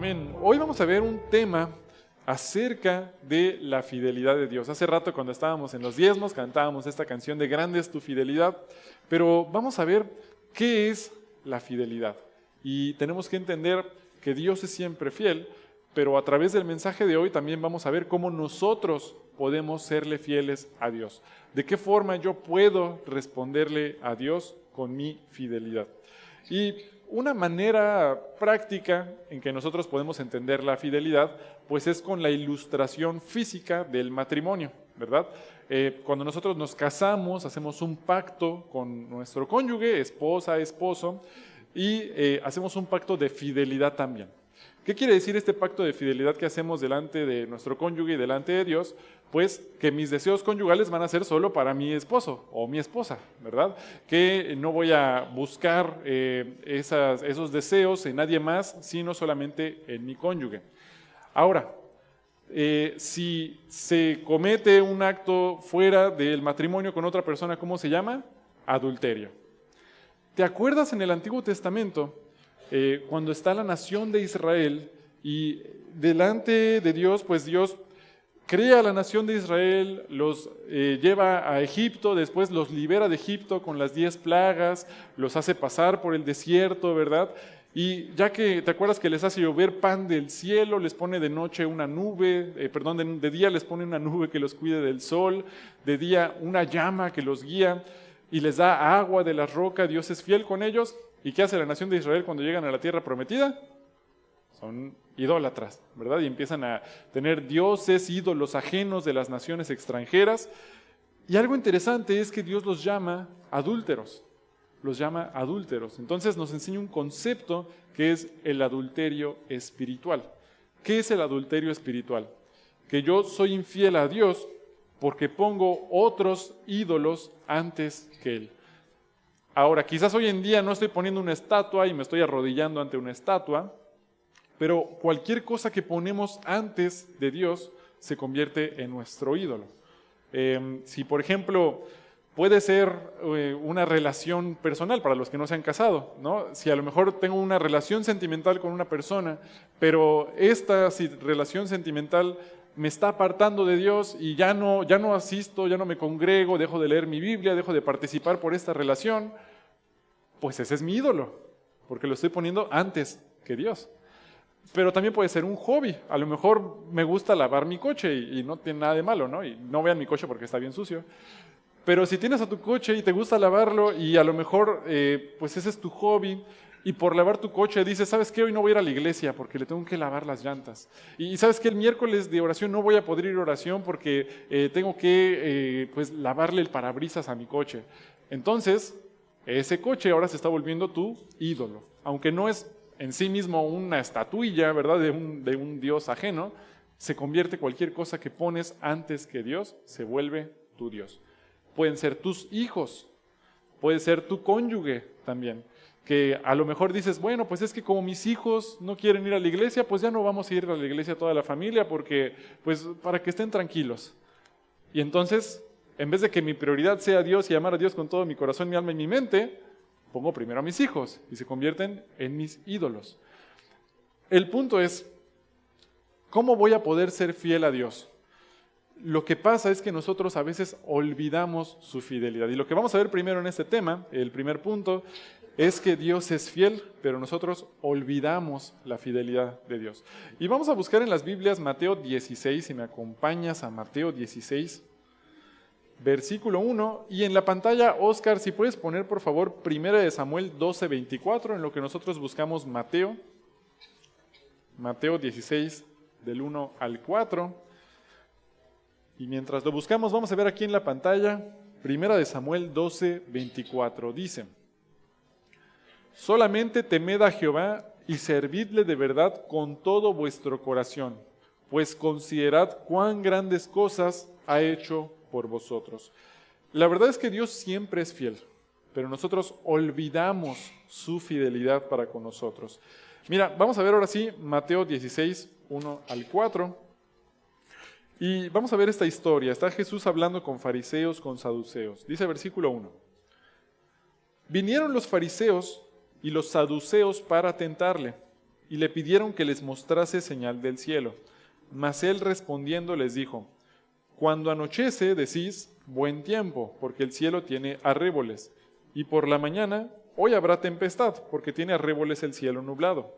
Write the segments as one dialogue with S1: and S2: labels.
S1: Amén. Hoy vamos a ver un tema acerca de la fidelidad de Dios. Hace rato cuando estábamos en los diezmos cantábamos esta canción de Grande es tu fidelidad, pero vamos a ver qué es la fidelidad. Y tenemos que entender que Dios es siempre fiel, pero a través del mensaje de hoy también vamos a ver cómo nosotros podemos serle fieles a Dios. De qué forma yo puedo responderle a Dios con mi fidelidad. Y una manera práctica en que nosotros podemos entender la fidelidad, pues es con la ilustración física del matrimonio, ¿verdad? Cuando nosotros nos casamos, hacemos un pacto con nuestro cónyuge, esposa, esposo, y hacemos un pacto de fidelidad también. ¿Qué quiere decir este pacto de fidelidad que hacemos delante de nuestro cónyuge y delante de Dios? Pues que mis deseos conyugales van a ser solo para mi esposo o mi esposa, ¿verdad? Que no voy a buscar esos deseos en nadie más, sino solamente en mi cónyuge. Ahora, si se comete un acto fuera del matrimonio con otra persona, ¿cómo se llama? Adulterio. ¿Te acuerdas en el Antiguo Testamento? Cuando está la nación de Israel y delante de Dios, pues Dios crea a la nación de Israel, los lleva a Egipto, después los libera de Egipto con las 10 plagas, los hace pasar por el desierto, ¿verdad? Y ya que te acuerdas que les hace llover pan del cielo, les pone de noche una nube, de día les pone una nube que los cuide del sol, de día una llama que los guía y les da agua de la roca. Dios es fiel con ellos. ¿Y qué hace la nación de Israel cuando llegan a la tierra prometida? Son idólatras, ¿verdad? Y empiezan a tener dioses, ídolos ajenos de las naciones extranjeras. Y algo interesante es que Dios los llama adúlteros. Los llama adúlteros. Entonces nos enseña un concepto que es el adulterio espiritual. ¿Qué es el adulterio espiritual? Que yo soy infiel a Dios porque pongo otros ídolos antes que Él. Ahora, quizás hoy en día no estoy poniendo una estatua y me estoy arrodillando ante una estatua, pero cualquier cosa que ponemos antes de Dios se convierte en nuestro ídolo. Si, por ejemplo, puede ser una relación personal para los que no se han casado, ¿no? Si a lo mejor tengo una relación sentimental con una persona, pero esta relación sentimental me está apartando de Dios y ya no asisto, ya no me congrego, dejo de leer mi Biblia, dejo de participar por esta relación, pues ese es mi ídolo, porque lo estoy poniendo antes que Dios. Pero también puede ser un hobby. A lo mejor me gusta lavar mi coche y no tiene nada de malo, ¿no? Y no vean mi coche porque está bien sucio. Pero si tienes a tu coche y te gusta lavarlo y a lo mejor pues ese es tu hobby, y por lavar tu coche dices, ¿sabes qué? Hoy no voy a ir a la iglesia porque le tengo que lavar las llantas. Y ¿sabes qué? El miércoles de oración no voy a poder ir a oración porque tengo que pues lavarle el parabrisas a mi coche. Entonces, ese coche ahora se está volviendo tu ídolo. Aunque no es en sí mismo una estatuilla, ¿verdad? De un Dios ajeno, se convierte cualquier cosa que pones antes que Dios, se vuelve tu Dios. Pueden ser tus hijos, puede ser tu cónyuge también. Que a lo mejor dices, bueno, pues es que como mis hijos no quieren ir a la iglesia, pues ya no vamos a ir a la iglesia toda la familia porque, pues, para que estén tranquilos. Y entonces, en vez de que mi prioridad sea Dios y amar a Dios con todo mi corazón, mi alma y mi mente, pongo primero a mis hijos y se convierten en mis ídolos. El punto es, ¿cómo voy a poder ser fiel a Dios? Lo que pasa es que nosotros a veces olvidamos su fidelidad. Y lo que vamos a ver primero en este tema, el primer punto, es que Dios es fiel, pero nosotros olvidamos la fidelidad de Dios. Y vamos a buscar en las Biblias Mateo 16, si me acompañas a Mateo 16, versículo 1. Y en la pantalla, Oscar, si puedes poner por favor 1 Samuel 12, 24, en lo que nosotros buscamos Mateo 16, del 1 al 4. Y mientras lo buscamos, vamos a ver aquí en la pantalla, 1 Samuel 12, 24. Dice: solamente temed a Jehová y servidle de verdad con todo vuestro corazón, pues considerad cuán grandes cosas ha hecho por vosotros. La verdad es que Dios siempre es fiel, pero nosotros olvidamos su fidelidad para con nosotros. Mira, vamos a ver ahora sí Mateo 16, 1 al 4. Y vamos a ver esta historia. Está Jesús hablando con fariseos, con saduceos. Dice versículo 1. Vinieron los fariseos y los saduceos para tentarle, y le pidieron que les mostrase señal del cielo. Mas él respondiendo les dijo: cuando anochece decís, buen tiempo, porque el cielo tiene arréboles, y por la mañana, hoy habrá tempestad, porque tiene arréboles el cielo nublado.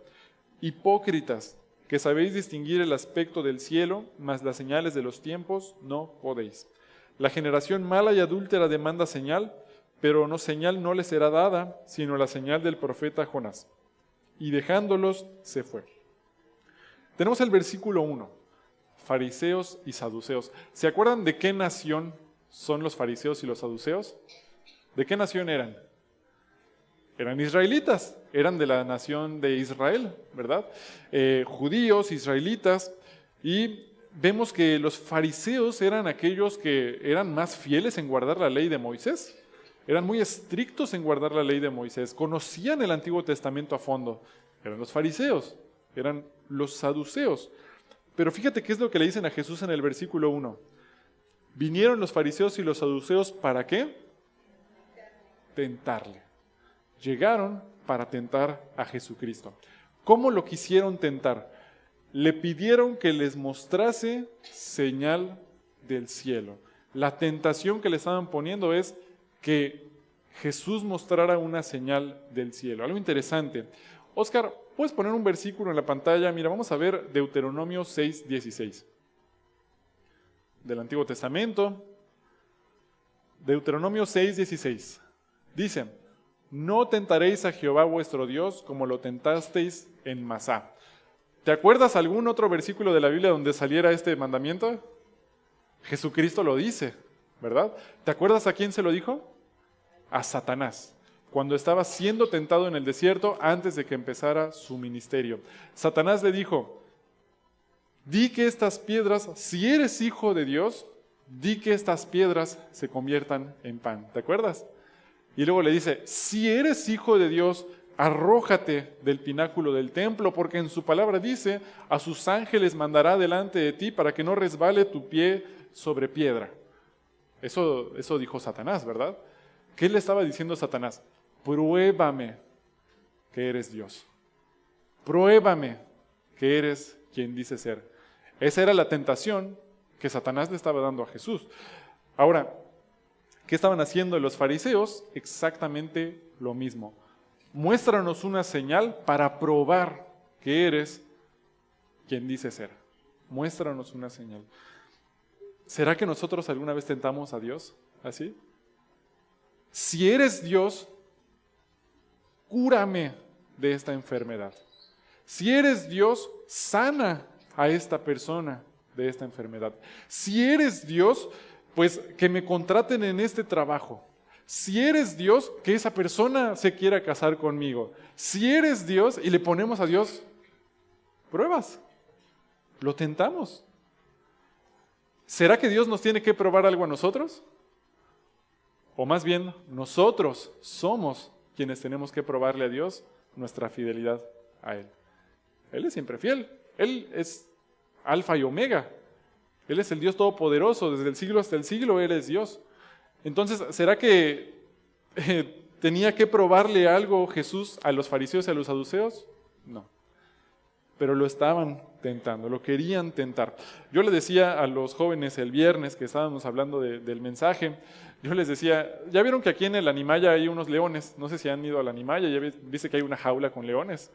S1: Hipócritas, que sabéis distinguir el aspecto del cielo, mas las señales de los tiempos no podéis. La generación mala y adúltera demanda señal, pero señal no le será dada, sino la señal del profeta Jonás. Y dejándolos, se fue. Tenemos el versículo 1, fariseos y saduceos. ¿Se acuerdan de qué nación son los fariseos y los saduceos? ¿De qué nación eran? Eran israelitas, eran de la nación de Israel, ¿verdad? Judíos, israelitas, y vemos que los fariseos eran aquellos que eran más fieles en guardar la ley de Moisés, eran muy estrictos en guardar la ley de Moisés, conocían el Antiguo Testamento a fondo, eran los fariseos, eran los saduceos. Pero fíjate qué es lo que le dicen a Jesús en el versículo 1. Vinieron los fariseos y los saduceos, ¿para qué? Tentarle. Llegaron para tentar a Jesucristo. ¿Cómo lo quisieron tentar? Le pidieron que les mostrase señal del cielo. La tentación que le estaban poniendo es que Jesús mostrara una señal del cielo. Algo interesante. Oscar, ¿puedes poner un versículo en la pantalla? Mira, vamos a ver Deuteronomio 6:16. Del Antiguo Testamento. Deuteronomio 6:16. Dice: no tentaréis a Jehová vuestro Dios como lo tentasteis en Masá. ¿Te acuerdas algún otro versículo de la Biblia donde saliera este mandamiento? Jesucristo lo dice, ¿verdad? ¿Te acuerdas a quién se lo dijo? A Satanás, cuando estaba siendo tentado en el desierto antes de que empezara su ministerio. Satanás le dijo: di que estas piedras, si eres hijo de Dios, di que estas piedras se conviertan en pan. ¿Te acuerdas? Y luego le dice: si eres hijo de Dios, arrójate del pináculo del templo, porque en su palabra dice: a sus ángeles mandará delante de ti para que no resbale tu pie sobre piedra. Eso dijo Satanás, ¿verdad? ¿Qué le estaba diciendo Satanás? Pruébame que eres Dios. Pruébame que eres quien dice ser. Esa era la tentación que Satanás le estaba dando a Jesús. Ahora, ¿qué estaban haciendo los fariseos? Exactamente lo mismo. Muéstranos una señal para probar que eres quien dice ser. Muéstranos una señal. ¿Será que nosotros alguna vez tentamos a Dios así? Si eres Dios, cúrame de esta enfermedad. Si eres Dios, sana a esta persona de esta enfermedad. Si eres Dios, pues que me contraten en este trabajo. Si eres Dios, que esa persona se quiera casar conmigo. Si eres Dios, y le ponemos a Dios pruebas, lo tentamos. ¿Será que Dios nos tiene que probar algo a nosotros? O más bien, nosotros somos quienes tenemos que probarle a Dios nuestra fidelidad a Él. Él es siempre fiel. Él es Alfa y Omega. Él es el Dios Todopoderoso. Desde el siglo hasta el siglo Él es Dios. Entonces, ¿será que tenía que probarle algo Jesús a los fariseos y a los saduceos? No. Pero lo estaban tentando, lo querían tentar. Yo les decía a los jóvenes el viernes que estábamos hablando del mensaje, yo les decía, ¿ya vieron que aquí en el Animaya hay unos leones? No sé si han ido al Animaya, ya viste que hay una jaula con leones.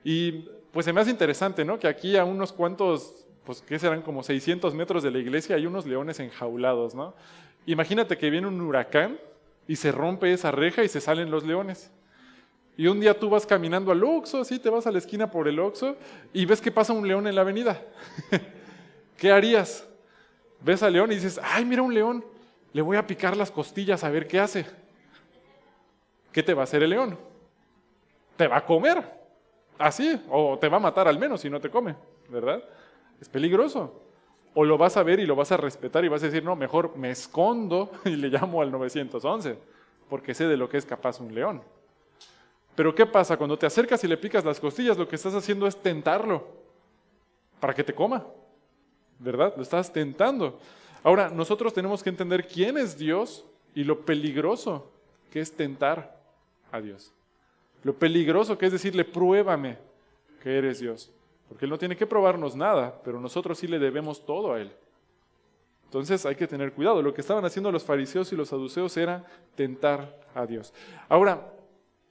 S1: Y pues se me hace interesante, ¿no? Que aquí a unos cuantos, pues ¿qué serán? Como 600 metros de la iglesia hay unos leones enjaulados, ¿no? Imagínate que viene un huracán y se rompe esa reja y se salen los leones. Y un día tú vas caminando al Oxxo, así te vas a la esquina por el Oxxo y ves que pasa un león en la avenida. ¿Qué harías? Ves al león y dices, ¡ay, mira un león! Le voy a picar las costillas a ver qué hace. ¿Qué te va a hacer el león? Te va a comer. Así, o te va a matar al menos si no te come, ¿verdad? Es peligroso. O lo vas a ver y lo vas a respetar y vas a decir, no, mejor me escondo y le llamo al 911, porque sé de lo que es capaz un león. Pero ¿qué pasa? Cuando te acercas y le picas las costillas, lo que estás haciendo es tentarlo para que te coma, ¿verdad? Lo estás tentando. Ahora, nosotros tenemos que entender quién es Dios y lo peligroso que es tentar a Dios. Lo peligroso que es decirle, pruébame que eres Dios. Porque Él no tiene que probarnos nada, pero nosotros sí le debemos todo a Él. Entonces hay que tener cuidado. Lo que estaban haciendo los fariseos y los saduceos era tentar a Dios. Ahora,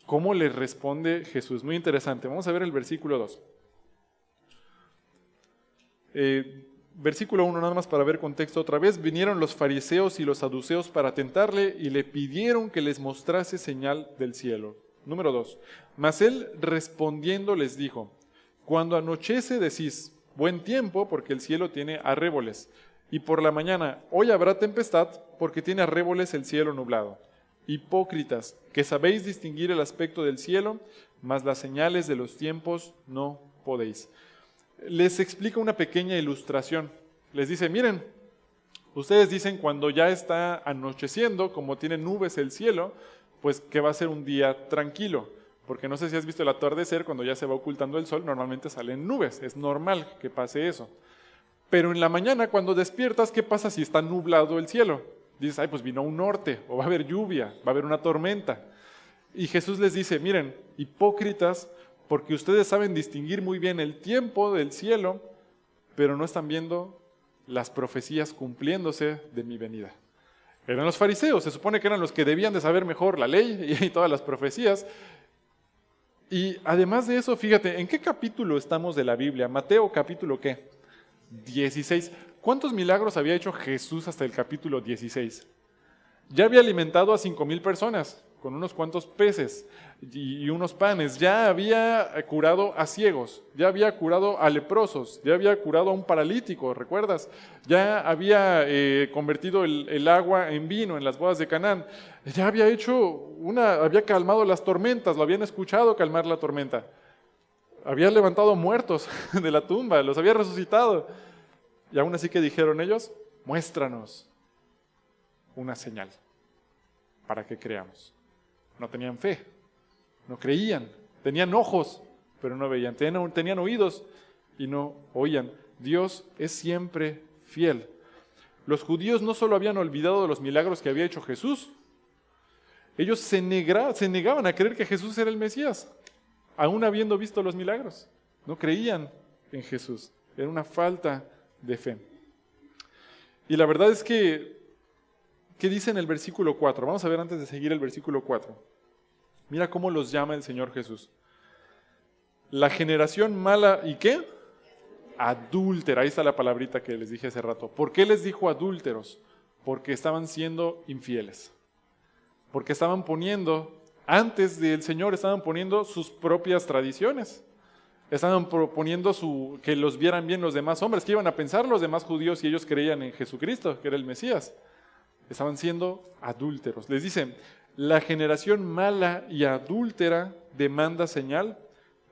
S1: ¿cómo le responde Jesús? Muy interesante. Vamos a ver el versículo 2. Versículo 1, nada más para ver contexto otra vez. Vinieron los fariseos y los saduceos para tentarle y le pidieron que les mostrase señal del cielo. Número 2. Mas él respondiendo les dijo: cuando anochece decís, buen tiempo, porque el cielo tiene arréboles. Y por la mañana, hoy habrá tempestad, porque tiene arréboles el cielo nublado. Hipócritas, que sabéis distinguir el aspecto del cielo, mas las señales de los tiempos no podéis. Les explica una pequeña ilustración. Les dice, miren, ustedes dicen cuando ya está anocheciendo, como tiene nubes el cielo, pues que va a ser un día tranquilo. Porque no sé si has visto el atardecer, cuando ya se va ocultando el sol, normalmente salen nubes. Es normal que pase eso. Pero en la mañana, cuando despiertas, ¿qué pasa si está nublado el cielo? Dices, ay, pues vino un norte, o va a haber lluvia, va a haber una tormenta. Y Jesús les dice, miren, hipócritas, porque ustedes saben distinguir muy bien el tiempo del cielo, pero no están viendo las profecías cumpliéndose de mi venida. Eran los fariseos, se supone que eran los que debían de saber mejor la ley y todas las profecías. Y además de eso, fíjate, ¿en qué capítulo estamos de la Biblia? Mateo capítulo ¿qué? 16. ¿Cuántos milagros había hecho Jesús hasta el capítulo 16? Ya había alimentado a 5,000 personas con unos cuantos peces y unos panes. Ya había curado a ciegos, ya había curado a leprosos, ya había curado a un paralítico, ¿recuerdas? Ya había convertido el agua en vino en las bodas de Canaán. Ya había había calmado las tormentas, lo habían escuchado calmar la tormenta. Había levantado muertos de la tumba, los había resucitado. Y aún así, ¿qué dijeron ellos? Muéstranos una señal para que creamos. No tenían fe, no creían, tenían ojos, pero no veían, tenían oídos y no oían. Dios es siempre fiel. Los judíos no solo habían olvidado de los milagros que había hecho Jesús, ellos se negaban a creer que Jesús era el Mesías, aún habiendo visto los milagros. No creían en Jesús, era una falta de fe. Y la verdad es que, ¿qué dice en el versículo 4? Vamos a ver antes de seguir el versículo 4. Mira cómo los llama el Señor Jesús. La generación mala, ¿y qué? Adúltera. Ahí está la palabrita que les dije hace rato. ¿Por qué les dijo adúlteros? Porque estaban siendo infieles. Porque estaban poniendo, antes del Señor, estaban poniendo sus propias tradiciones. Estaban proponiendo que los vieran bien los demás hombres. ¿Qué iban a pensar los demás judíos si ellos creían en Jesucristo, que era el Mesías? Estaban siendo adúlteros. Les dicen, la generación mala y adúltera demanda señal,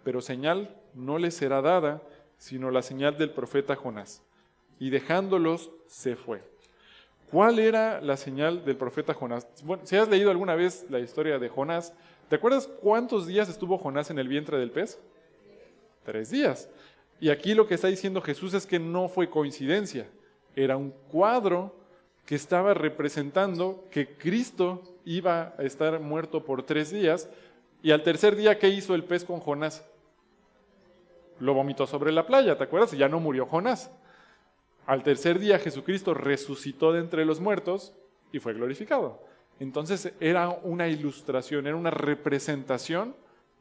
S1: pero señal no les será dada, sino la señal del profeta Jonás. Y dejándolos, se fue. ¿Cuál era la señal del profeta Jonás? Bueno, si has leído alguna vez la historia de Jonás, ¿te acuerdas cuántos días estuvo Jonás en el vientre del pez? 3 días. Y aquí lo que está diciendo Jesús es que no fue coincidencia. Era un cuadro que estaba representando que Cristo iba a estar muerto por 3 días, y al tercer día, ¿qué hizo el pez con Jonás? Lo vomitó sobre la playa, ¿te acuerdas? Y ya no murió Jonás. Al tercer día Jesucristo resucitó de entre los muertos y fue glorificado. Entonces era una ilustración, era una representación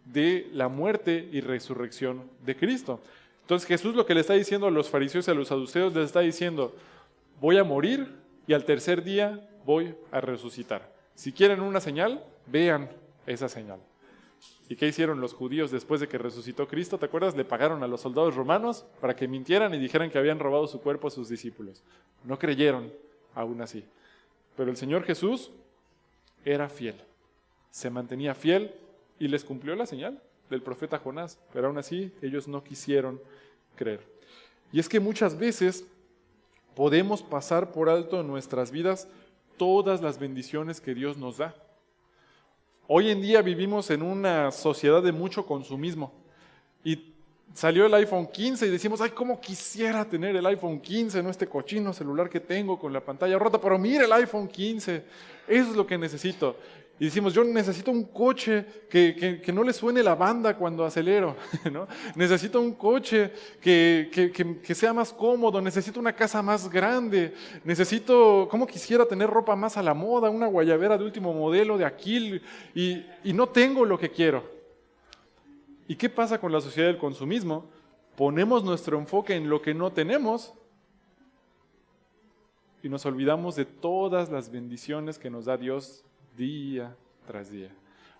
S1: de la muerte y resurrección de Cristo. Entonces Jesús lo que le está diciendo a los fariseos y a los saduceos, les está diciendo, voy a morir y al tercer día voy a resucitar. Si quieren una señal, vean esa señal. ¿Y qué hicieron los judíos después de que resucitó Cristo? ¿Te acuerdas? Le pagaron a los soldados romanos para que mintieran y dijeran que habían robado su cuerpo a sus discípulos. No creyeron aún así. Pero el Señor Jesús era fiel. Se mantenía fiel y les cumplió la señal del profeta Jonás. Pero aún así ellos no quisieron creer. Y es que muchas veces podemos pasar por alto en nuestras vidas todas las bendiciones que Dios nos da. Hoy en día vivimos en una sociedad de mucho consumismo y salió el iPhone 15 y decimos, ay, cómo quisiera tener el iPhone 15, no este cochino celular que tengo con la pantalla rota, pero mira el iPhone 15, eso es lo que necesito. Y decimos, yo necesito un coche que no le suene la banda cuando acelero, ¿no? Necesito un coche que sea más cómodo, necesito una casa más grande, cómo quisiera tener ropa más a la moda, una guayabera de último modelo de Aquil, y no tengo lo que quiero. ¿Y qué pasa con la sociedad del consumismo? Ponemos nuestro enfoque en lo que no tenemos y nos olvidamos de todas las bendiciones que nos da Dios día tras día.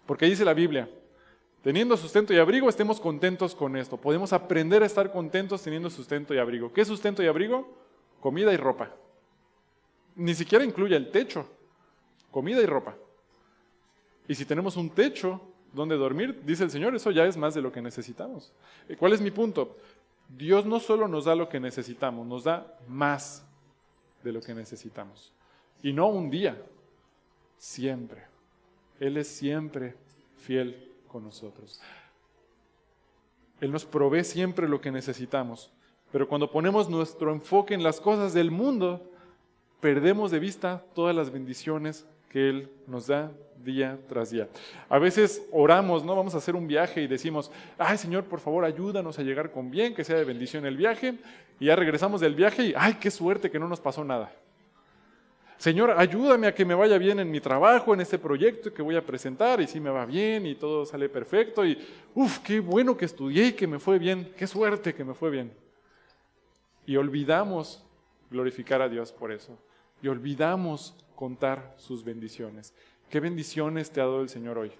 S1: Porque dice la Biblia, teniendo sustento y abrigo, estemos contentos con esto. Podemos aprender a estar contentos teniendo sustento y abrigo. ¿Qué es sustento y abrigo? Comida y ropa. Ni siquiera incluye el techo. Comida y ropa. Y si tenemos un techo donde dormir, dice el Señor, eso ya es más de lo que necesitamos. ¿Cuál es mi punto? Dios no solo nos da lo que necesitamos, nos da más de lo que necesitamos. Y no un día. Siempre. Él es siempre fiel con nosotros. Él nos provee siempre lo que necesitamos. Pero cuando ponemos nuestro enfoque en las cosas del mundo, perdemos de vista todas las bendiciones que Él nos da día tras día. A veces oramos, ¿no? Vamos a hacer un viaje y decimos, ay Señor, por favor, ayúdanos a llegar con bien, que sea de bendición el viaje. Y ya regresamos del viaje y, ay, qué suerte que no nos pasó nada. Señor, ayúdame a que me vaya bien en mi trabajo, en este proyecto que voy a presentar, y si me va bien y todo sale perfecto, y qué bueno que estudié y que me fue bien, qué suerte que me fue bien. Y olvidamos glorificar a Dios por eso, y olvidamos contar sus bendiciones. ¿Qué bendiciones te ha dado el Señor hoy?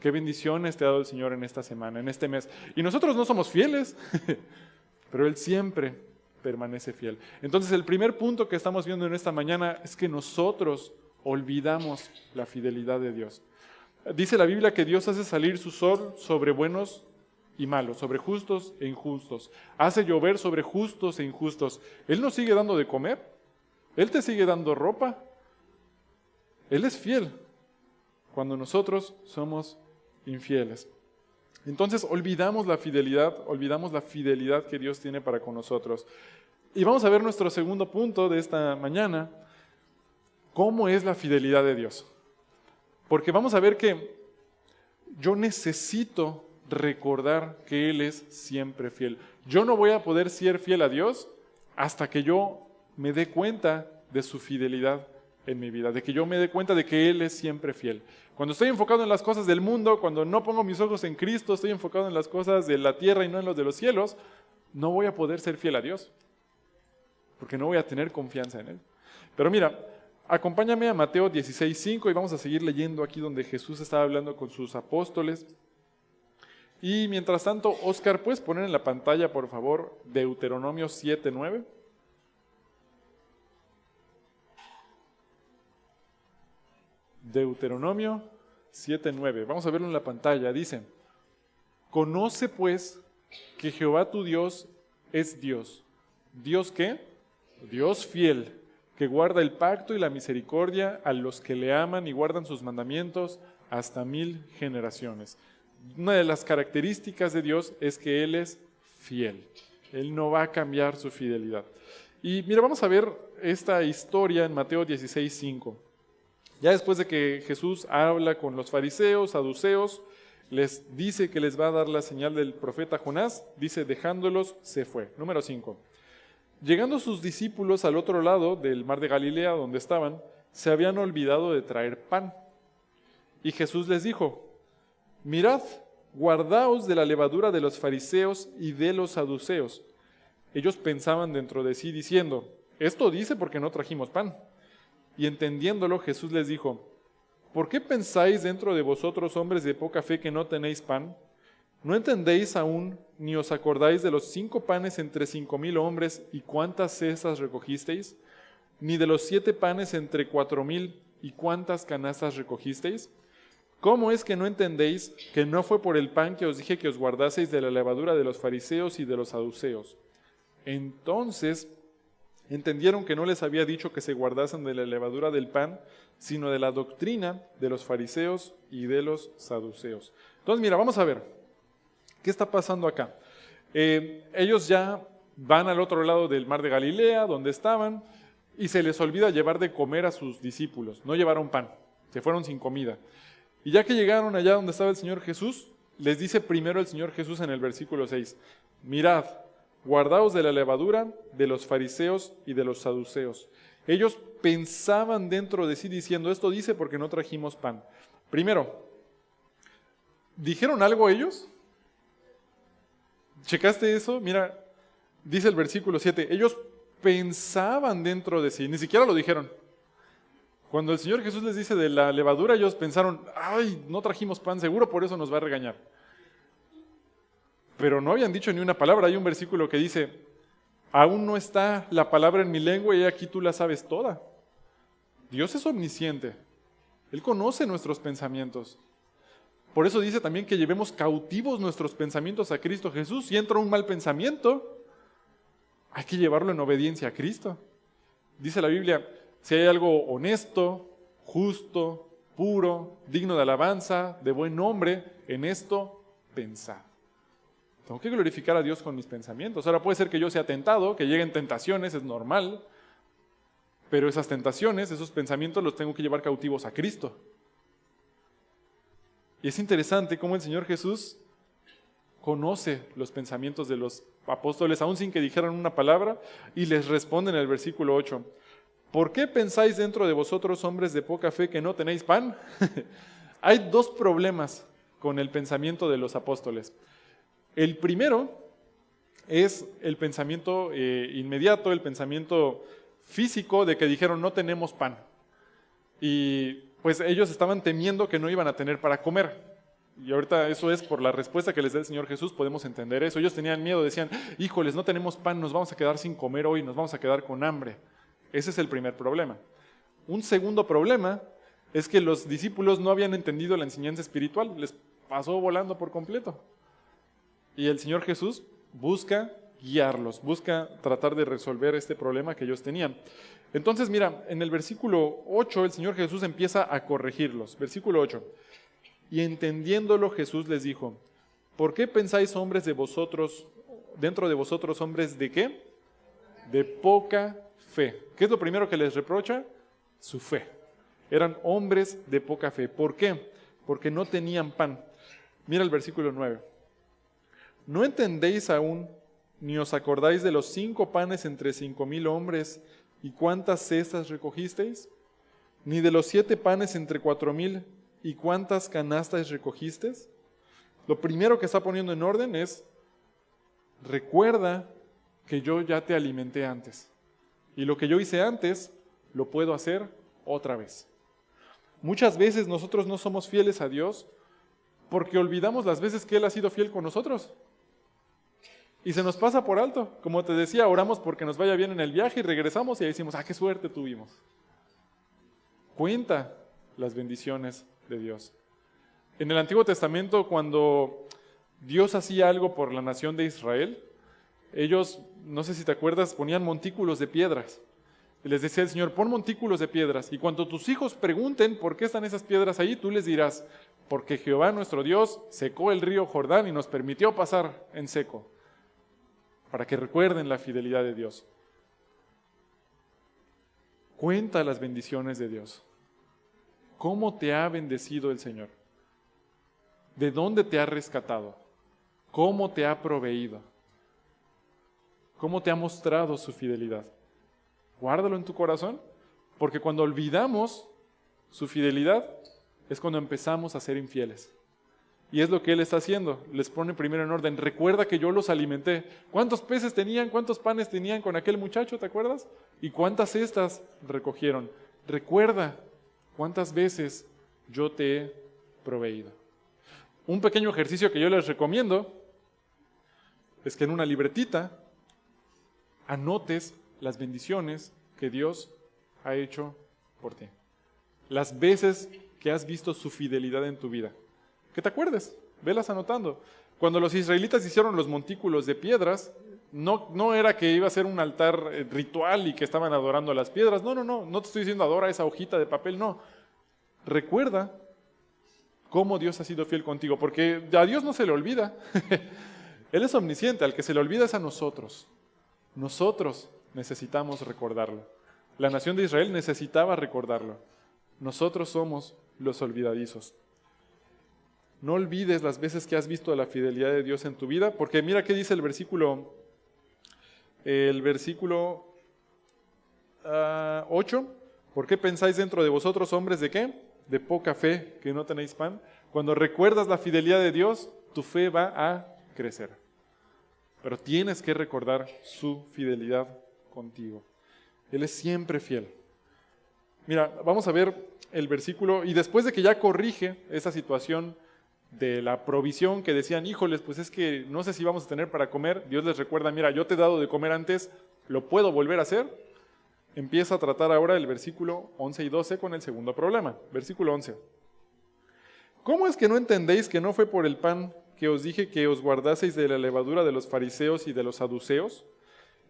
S1: ¿Qué bendiciones te ha dado el Señor en esta semana, en este mes? Y nosotros no somos fieles, pero Él siempre permanece fiel. Entonces el primer punto que estamos viendo en esta mañana es que nosotros olvidamos la fidelidad de Dios. Dice la Biblia que Dios hace salir su sol sobre buenos y malos, sobre justos e injustos. Hace llover sobre justos e injustos. Él nos sigue dando de comer. Él te sigue dando ropa. Él es fiel cuando nosotros somos infieles. Entonces olvidamos la fidelidad que Dios tiene para con nosotros. Y vamos a ver nuestro segundo punto de esta mañana, ¿cómo es la fidelidad de Dios? Porque vamos a ver que yo necesito recordar que Él es siempre fiel. Yo no voy a poder ser fiel a Dios hasta que yo me dé cuenta de su fidelidad en mi vida, de que yo me dé cuenta de que Él es siempre fiel. Cuando estoy enfocado en las cosas del mundo, cuando no pongo mis ojos en Cristo, estoy enfocado en las cosas de la tierra y no en los de los cielos, no voy a poder ser fiel a Dios, porque no voy a tener confianza en Él. Pero mira, acompáñame a Mateo 16:5 y vamos a seguir leyendo aquí donde Jesús estaba hablando con sus apóstoles. Y mientras tanto, Oscar, ¿puedes poner en la pantalla, por favor, Deuteronomio 7:9? Deuteronomio 7:9. Vamos a verlo en la pantalla. Dice, conoce pues que Jehová tu Dios es Dios. ¿Dios qué? Dios fiel, que guarda el pacto y la misericordia a los que le aman y guardan sus mandamientos hasta 1000 generaciones. Una de las características de Dios es que Él es fiel. Él no va a cambiar su fidelidad. Y mira, vamos a ver esta historia en Mateo 16:5. Ya después de que Jesús habla con los fariseos, saduceos, les dice que les va a dar la señal del profeta Jonás, dice, dejándolos, se fue. Número 5. Llegando sus discípulos al otro lado del mar de Galilea, donde estaban, se habían olvidado de traer pan. Y Jesús les dijo, mirad, guardaos de la levadura de los fariseos y de los saduceos. Ellos pensaban dentro de sí diciendo, esto dice porque no trajimos pan. Y entendiéndolo, Jesús les dijo, ¿por qué pensáis dentro de vosotros, hombres de poca fe, que no tenéis pan? ¿No entendéis aún, ni os acordáis de los 5 panes entre 5,000 hombres y cuántas cestas recogisteis? ¿Ni de los 7 panes entre 4,000 y cuántas canastas recogisteis? ¿Cómo es que no entendéis que no fue por el pan que os dije que os guardaseis de la levadura de los fariseos y de los saduceos? Entonces entendieron que no les había dicho que se guardasen de la levadura del pan, sino de la doctrina de los fariseos y de los saduceos. Entonces, mira, vamos a ver, ¿qué está pasando acá? Ellos ya van al otro lado del mar de Galilea, donde estaban, y se les olvida llevar de comer a sus discípulos. No llevaron pan, se fueron sin comida. Y ya que llegaron allá donde estaba el Señor Jesús, les dice primero el Señor Jesús en el versículo 6, mirad, guardaos de la levadura de los fariseos y de los saduceos. Ellos pensaban dentro de sí diciendo, esto dice porque no trajimos pan. Primero, ¿dijeron algo ellos? ¿Checaste eso? Mira, dice el versículo 7, ellos pensaban dentro de sí, ni siquiera lo dijeron. Cuando el Señor Jesús les dice de la levadura, ellos pensaron, ay, no trajimos pan, seguro por eso nos va a regañar. Pero no habían dicho ni una palabra. Hay un versículo que dice, aún no está la palabra en mi lengua y aquí tú la sabes toda. Dios es omnisciente. Él conoce nuestros pensamientos. Por eso dice también que llevemos cautivos nuestros pensamientos a Cristo Jesús. Si entra un mal pensamiento, hay que llevarlo en obediencia a Cristo. Dice la Biblia, si hay algo honesto, justo, puro, digno de alabanza, de buen nombre, en esto pensad. Tengo que glorificar a Dios con mis pensamientos. Ahora puede ser que yo sea tentado, que lleguen tentaciones, es normal, pero esas tentaciones, esos pensamientos los tengo que llevar cautivos a Cristo. Y es interesante cómo el Señor Jesús conoce los pensamientos de los apóstoles, aún sin que dijeran una palabra, y les responde en el versículo 8, ¿por qué pensáis dentro de vosotros, hombres de poca fe, que no tenéis pan? Hay dos problemas con el pensamiento de los apóstoles. El primero es el pensamiento inmediato, el pensamiento físico de que dijeron no tenemos pan. Y pues ellos estaban temiendo que no iban a tener para comer. Y ahorita eso es por la respuesta que les da el Señor Jesús, podemos entender eso. Ellos tenían miedo, decían, híjoles, no tenemos pan, nos vamos a quedar sin comer hoy, nos vamos a quedar con hambre. Ese es el primer problema. Un segundo problema es que los discípulos no habían entendido la enseñanza espiritual, les pasó volando por completo. Y el Señor Jesús busca guiarlos, busca tratar de resolver este problema que ellos tenían. Entonces, mira, en el versículo 8 el Señor Jesús empieza a corregirlos. Versículo 8. Y entendiéndolo Jesús les dijo, ¿por qué pensáis hombres de vosotros, dentro de vosotros hombres de qué? De poca fe. ¿Qué es lo primero que les reprocha? Su fe. Eran hombres de poca fe. ¿Por qué? Porque no tenían pan. Mira el versículo 9. ¿No entendéis aún, ni os acordáis de los 5 panes entre 5,000 hombres, y cuántas cestas recogisteis? ¿Ni de los 7 panes entre 4,000, y cuántas canastas recogisteis? Lo primero que está poniendo en orden es, recuerda que yo ya te alimenté antes. Y lo que yo hice antes, lo puedo hacer otra vez. Muchas veces nosotros no somos fieles a Dios porque olvidamos las veces que Él ha sido fiel con nosotros. Y se nos pasa por alto. Como te decía, oramos porque nos vaya bien en el viaje y regresamos y ahí decimos, qué suerte tuvimos. Cuenta las bendiciones de Dios. En el Antiguo Testamento, cuando Dios hacía algo por la nación de Israel, ellos, no sé si te acuerdas, ponían montículos de piedras. Y les decía el Señor, pon montículos de piedras. Y cuando tus hijos pregunten por qué están esas piedras ahí, tú les dirás, porque Jehová nuestro Dios secó el río Jordán y nos permitió pasar en seco, para que recuerden la fidelidad de Dios. Cuenta las bendiciones de Dios. ¿Cómo te ha bendecido el Señor? ¿De dónde te ha rescatado? ¿Cómo te ha proveído? ¿Cómo te ha mostrado su fidelidad? Guárdalo en tu corazón, porque cuando olvidamos su fidelidad es cuando empezamos a ser infieles. Y es lo que Él está haciendo, les pone primero en orden. Recuerda que yo los alimenté. ¿Cuántos peces tenían? ¿Cuántos panes tenían con aquel muchacho? ¿Te acuerdas? ¿Y cuántas cestas recogieron? Recuerda cuántas veces yo te he proveído. Un pequeño ejercicio que yo les recomiendo es que en una libretita anotes las bendiciones que Dios ha hecho por ti. Las veces que has visto su fidelidad en tu vida. Que te acuerdes, velas anotando. Cuando los israelitas hicieron los montículos de piedras, no era que iba a ser un altar ritual y que estaban adorando a las piedras. No te estoy diciendo adora esa hojita de papel, no. Recuerda cómo Dios ha sido fiel contigo, porque a Dios no se le olvida. Él es omnisciente, al que se le olvida es a nosotros. Nosotros necesitamos recordarlo. La nación de Israel necesitaba recordarlo. Nosotros somos los olvidadizos. No olvides las veces que has visto la fidelidad de Dios en tu vida, porque mira qué dice el versículo 8. ¿Por qué pensáis dentro de vosotros, hombres, de qué? De poca fe, que no tenéis pan. Cuando recuerdas la fidelidad de Dios, tu fe va a crecer. Pero tienes que recordar su fidelidad contigo. Él es siempre fiel. Mira, vamos a ver el versículo, y después de que ya corrige esa situación de la provisión que decían, híjoles, pues es que no sé si vamos a tener para comer, Dios les recuerda, mira, yo te he dado de comer antes, ¿lo puedo volver a hacer? Empieza a tratar ahora el versículo 11 y 12 con el segundo problema. Versículo 11. ¿Cómo es que no entendéis que no fue por el pan que os dije que os guardaseis de la levadura de los fariseos y de los saduceos?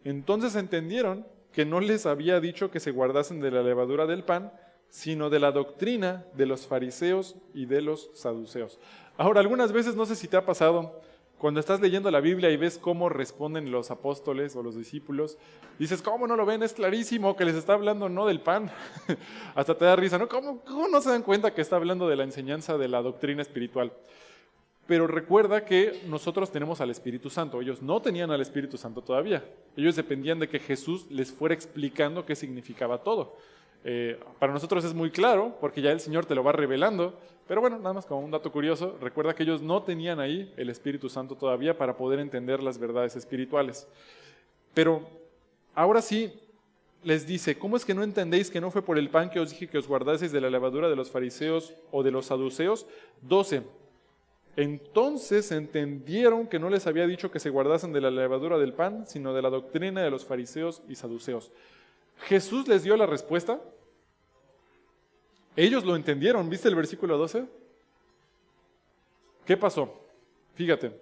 S1: Entonces entendieron que no les había dicho que se guardasen de la levadura del pan, sino de la doctrina de los fariseos y de los saduceos. Ahora, algunas veces, no sé si te ha pasado, cuando estás leyendo la Biblia y ves cómo responden los apóstoles o los discípulos, dices, ¿cómo no lo ven? Es clarísimo que les está hablando no del pan. Hasta te da risa, ¿no? ¿Cómo no se dan cuenta que está hablando de la enseñanza de la doctrina espiritual? Pero recuerda que nosotros tenemos al Espíritu Santo. Ellos no tenían al Espíritu Santo todavía. Ellos dependían de que Jesús les fuera explicando qué significaba todo. Para nosotros es muy claro, porque ya el Señor te lo va revelando, pero bueno, nada más como un dato curioso, recuerda que ellos no tenían ahí el Espíritu Santo todavía para poder entender las verdades espirituales. Pero ahora sí les dice, ¿cómo es que no entendéis que no fue por el pan que os dije que os guardaseis de la levadura de los fariseos o de los saduceos? 12. Entonces entendieron que no les había dicho que se guardasen de la levadura del pan, sino de la doctrina de los fariseos y saduceos. Jesús les dio la respuesta. Ellos lo entendieron. ¿Viste el versículo 12? ¿Qué pasó? Fíjate.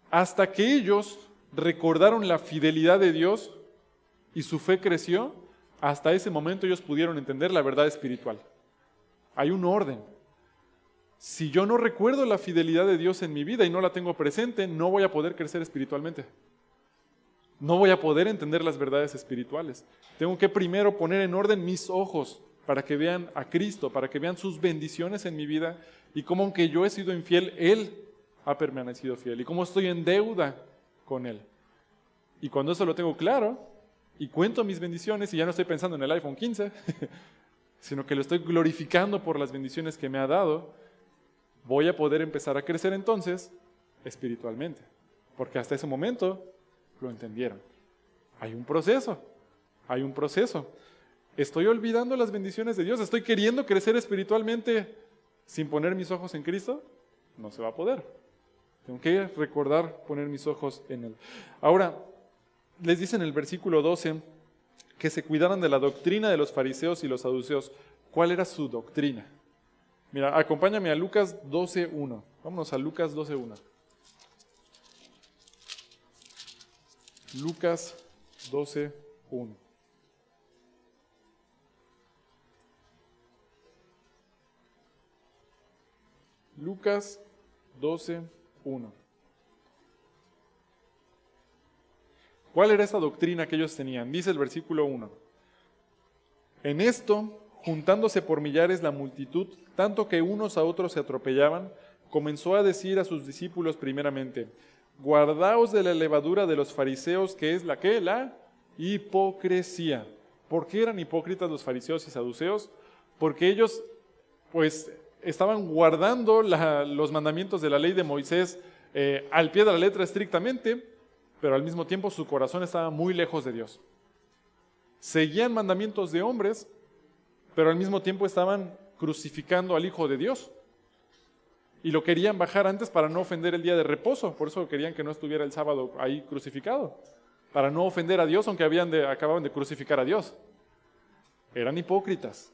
S1: Hasta que ellos recordaron la fidelidad de Dios y su fe creció, hasta ese momento ellos pudieron entender la verdad espiritual. Hay un orden. Si yo no recuerdo la fidelidad de Dios en mi vida y no la tengo presente, no voy a poder crecer espiritualmente. No voy a poder entender las verdades espirituales. Tengo que primero poner en orden mis ojos para que vean a Cristo, para que vean sus bendiciones en mi vida y cómo aunque yo he sido infiel, Él ha permanecido fiel y cómo estoy en deuda con Él. Y cuando eso lo tengo claro y cuento mis bendiciones y ya no estoy pensando en el iPhone 15, sino que lo estoy glorificando por las bendiciones que me ha dado, voy a poder empezar a crecer entonces espiritualmente. Porque hasta ese momento lo entendieron. Hay un proceso. ¿Estoy olvidando las bendiciones de Dios? ¿Estoy queriendo crecer espiritualmente sin poner mis ojos en Cristo? No se va a poder. Tengo que recordar poner mis ojos en Él. Ahora, les dice en el versículo 12 que se cuidaran de la doctrina de los fariseos y los saduceos. ¿Cuál era su doctrina? Mira, acompáñame a Lucas 12:1. Vámonos a Lucas 12:1. Lucas 12:1. Lucas 12:1. ¿Cuál era esa doctrina que ellos tenían? Dice el versículo 1. En esto, juntándose por millares la multitud, tanto que unos a otros se atropellaban, comenzó a decir a sus discípulos primeramente, guardaos de la levadura de los fariseos, que es la hipocresía. ¿Por qué eran hipócritas los fariseos y saduceos? Porque ellos, pues, estaban guardando los mandamientos de la ley de Moisés al pie de la letra estrictamente, pero al mismo tiempo su corazón estaba muy lejos de Dios. Seguían mandamientos de hombres, pero al mismo tiempo estaban crucificando al Hijo de Dios. Y lo querían bajar antes para no ofender el día de reposo. Por eso querían que no estuviera el sábado ahí crucificado. Para no ofender a Dios, aunque acababan de crucificar a Dios. Eran hipócritas.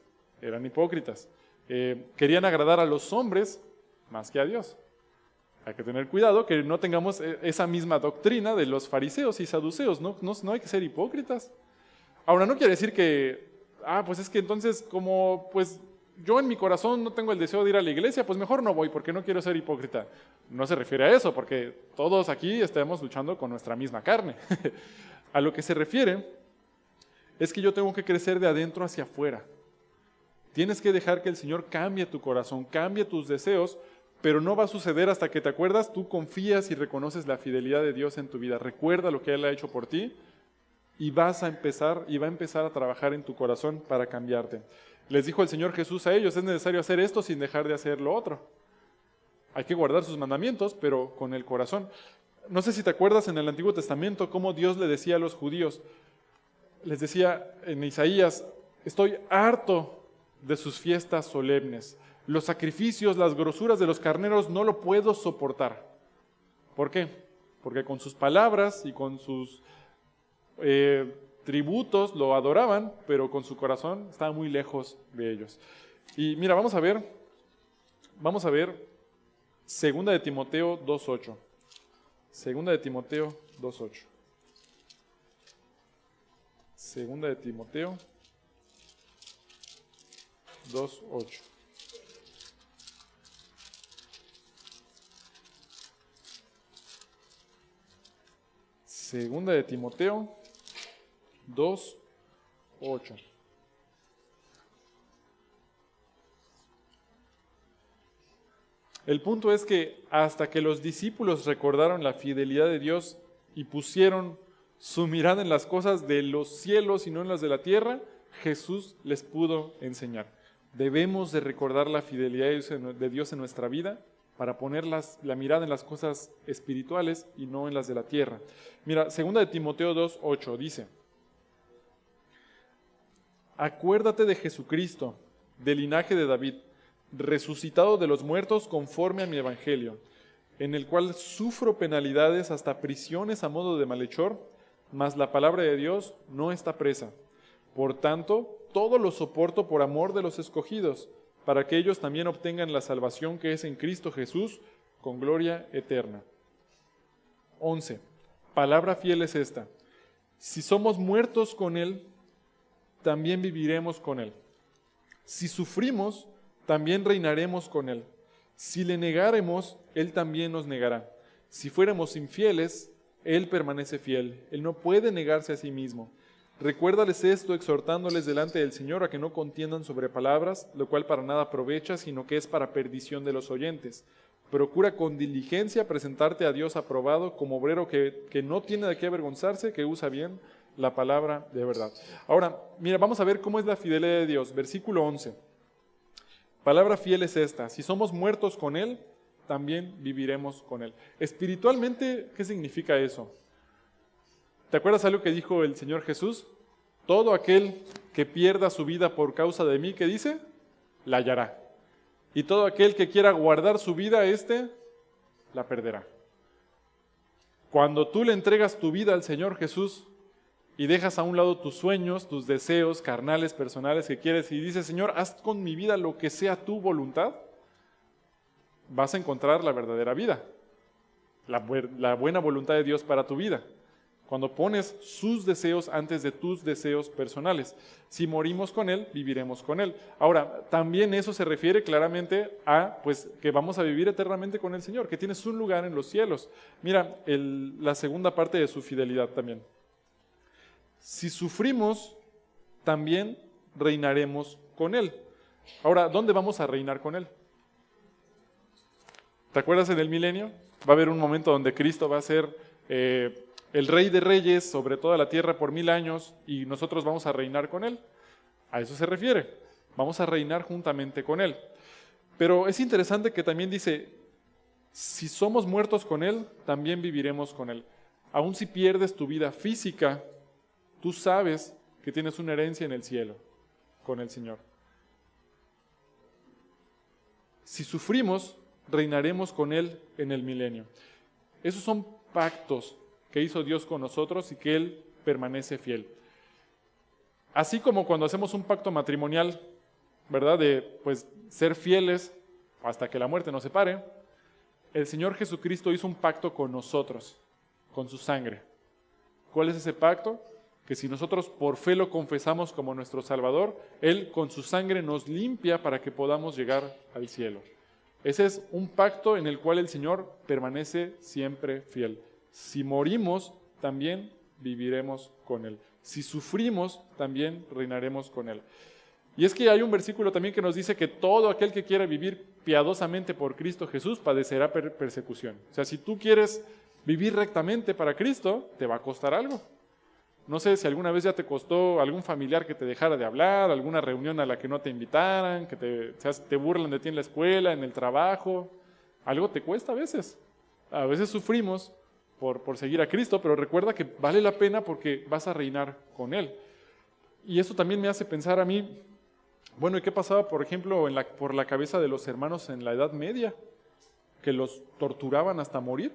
S1: Querían agradar a los hombres más que a Dios. Hay que tener cuidado que no tengamos esa misma doctrina de los fariseos y saduceos. No hay que ser hipócritas. Ahora, no quiere decir que, pues es que entonces como pues yo en mi corazón no tengo el deseo de ir a la iglesia, pues mejor no voy porque no quiero ser hipócrita. No se refiere a eso, porque todos aquí estamos luchando con nuestra misma carne. A lo que se refiere es que yo tengo que crecer de adentro hacia afuera. Tienes que dejar que el Señor cambie tu corazón, cambie tus deseos, pero no va a suceder hasta que te acuerdas, tú confías y reconoces la fidelidad de Dios en tu vida. Recuerda lo que Él ha hecho por ti y va a empezar a trabajar en tu corazón para cambiarte. Les dijo el Señor Jesús a ellos, es necesario hacer esto sin dejar de hacer lo otro. Hay que guardar sus mandamientos, pero con el corazón. No sé si te acuerdas en el Antiguo Testamento cómo Dios le decía a los judíos, les decía en Isaías, estoy harto de sus fiestas solemnes. Los sacrificios, las grosuras de los carneros no lo puedo soportar. ¿Por qué? Porque con sus palabras y con sus tributos lo adoraban, pero con su corazón estaba muy lejos de ellos. Y mira, vamos a ver 2 de Timoteo 2:8. 2 de Timoteo 2:8. 2 de Timoteo 2:8. Segunda de Timoteo 2:8. El punto es que hasta que los discípulos recordaron la fidelidad de Dios y pusieron su mirada en las cosas de los cielos y no en las de la tierra, Jesús les pudo enseñar. Debemos de recordar la fidelidad de Dios en nuestra vida para poner la mirada en las cosas espirituales y no en las de la tierra. Mira, 2 de Timoteo 2:8 dice, acuérdate de Jesucristo, del linaje de David, resucitado de los muertos conforme a mi evangelio, en el cual sufro penalidades hasta prisiones a modo de malhechor, mas la palabra de Dios no está presa. Por tanto, todo lo soporto por amor de los escogidos, para que ellos también obtengan la salvación que es en Cristo Jesús, con gloria eterna. 11. Palabra fiel es esta. Si somos muertos con Él, también viviremos con Él. Si sufrimos, también reinaremos con Él. Si le negáremos, Él también nos negará. Si fuéramos infieles, Él permanece fiel. Él no puede negarse a sí mismo. Recuérdales esto, exhortándoles delante del Señor a que no contiendan sobre palabras, lo cual para nada aprovecha, sino que es para perdición de los oyentes. Procura con diligencia presentarte a Dios aprobado como obrero que no tiene de qué avergonzarse, que usa bien la palabra de verdad. Ahora, mira, vamos a ver cómo es la fidelidad de Dios. Versículo 11. Palabra fiel es esta. Si somos muertos con Él, también viviremos con Él. Espiritualmente, ¿qué significa eso? ¿Te acuerdas algo que dijo el Señor Jesús? Todo aquel que pierda su vida por causa de mí, ¿qué dice? La hallará. Y todo aquel que quiera guardar su vida, la perderá. Cuando tú le entregas tu vida al Señor Jesús y dejas a un lado tus sueños, tus deseos carnales, personales que quieres y dices, Señor, haz con mi vida lo que sea tu voluntad, vas a encontrar la verdadera vida, la buena voluntad de Dios para tu vida. Cuando pones sus deseos antes de tus deseos personales. Si morimos con Él, viviremos con Él. Ahora, también eso se refiere claramente a que vamos a vivir eternamente con el Señor, que tienes un lugar en los cielos. Mira, la segunda parte de su fidelidad también. Si sufrimos, también reinaremos con Él. Ahora, ¿dónde vamos a reinar con Él? ¿Te acuerdas en el milenio? Va a haber un momento donde Cristo va a ser el Rey de Reyes sobre toda la tierra por 1000 años y nosotros vamos a reinar con Él. A eso se refiere. Vamos a reinar juntamente con Él. Pero es interesante que también dice, si somos muertos con Él, también viviremos con Él. Aun si pierdes tu vida física, tú sabes que tienes una herencia en el cielo con el Señor. Si sufrimos, reinaremos con Él en el milenio. Esos son pactos que hizo Dios con nosotros y que Él permanece fiel. Así como cuando hacemos un pacto matrimonial, ¿verdad? De ser fieles hasta que la muerte nos separe, el Señor Jesucristo hizo un pacto con nosotros, con su sangre. ¿Cuál es ese pacto? Que si nosotros por fe lo confesamos como nuestro Salvador, Él con su sangre nos limpia para que podamos llegar al cielo. Ese es un pacto en el cual el Señor permanece siempre fiel. Si morimos, también viviremos con Él. Si sufrimos, también reinaremos con Él. Y es que hay un versículo también que nos dice que todo aquel que quiera vivir piadosamente por Cristo Jesús padecerá persecución. O sea, si tú quieres vivir rectamente para Cristo, te va a costar algo. No sé si alguna vez ya te costó algún familiar que te dejara de hablar, alguna reunión a la que no te invitaran, que te burlan de ti en la escuela, en el trabajo. Algo te cuesta a veces. A veces sufrimos por seguir a Cristo, pero recuerda que vale la pena porque vas a reinar con Él. Y eso también me hace pensar a mí, bueno, ¿y qué pasaba, por ejemplo, por la cabeza de los hermanos en la Edad Media? Que los torturaban hasta morir,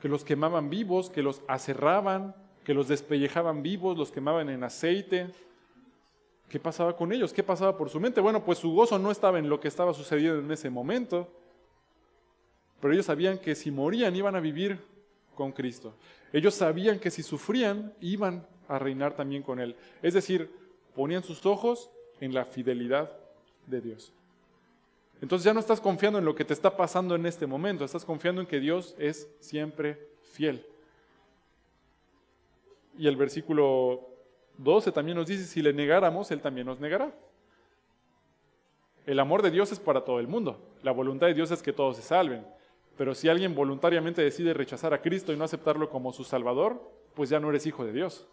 S1: que los quemaban vivos, que los aserraban, que los despellejaban vivos, los quemaban en aceite. ¿Qué pasaba con ellos? ¿Qué pasaba por su mente? Bueno, pues su gozo no estaba en lo que estaba sucediendo en ese momento, pero ellos sabían que si morían iban a vivir con Cristo. Ellos sabían que si sufrían iban a reinar también con Él. Es decir, ponían sus ojos en la fidelidad de Dios. Entonces ya no estás confiando en lo que te está pasando en este momento, estás confiando en que Dios es siempre fiel. Y el versículo 12 también nos dice, si le negáramos, Él también nos negará. El amor de Dios es para todo el mundo. La voluntad de Dios es que todos se salven. Pero si alguien voluntariamente decide rechazar a Cristo y no aceptarlo como su Salvador, pues ya no eres hijo de Dios.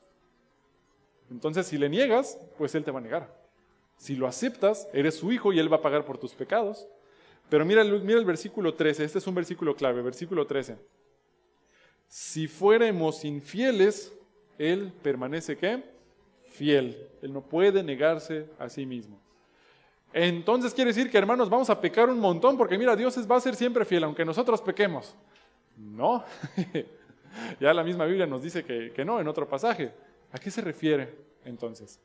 S1: Entonces, si le niegas, pues Él te va a negar. Si lo aceptas, eres su hijo y Él va a pagar por tus pecados. Pero mira el versículo 13, este es un versículo clave, versículo 13. Si fuéramos infieles, Él permanece, ¿qué? Fiel. Él no puede negarse a sí mismo. Entonces quiere decir que, hermanos, vamos a pecar un montón, porque mira, Dios va a ser siempre fiel, aunque nosotros pequemos. No. Ya la misma Biblia nos dice que no, en otro pasaje. ¿A qué se refiere entonces?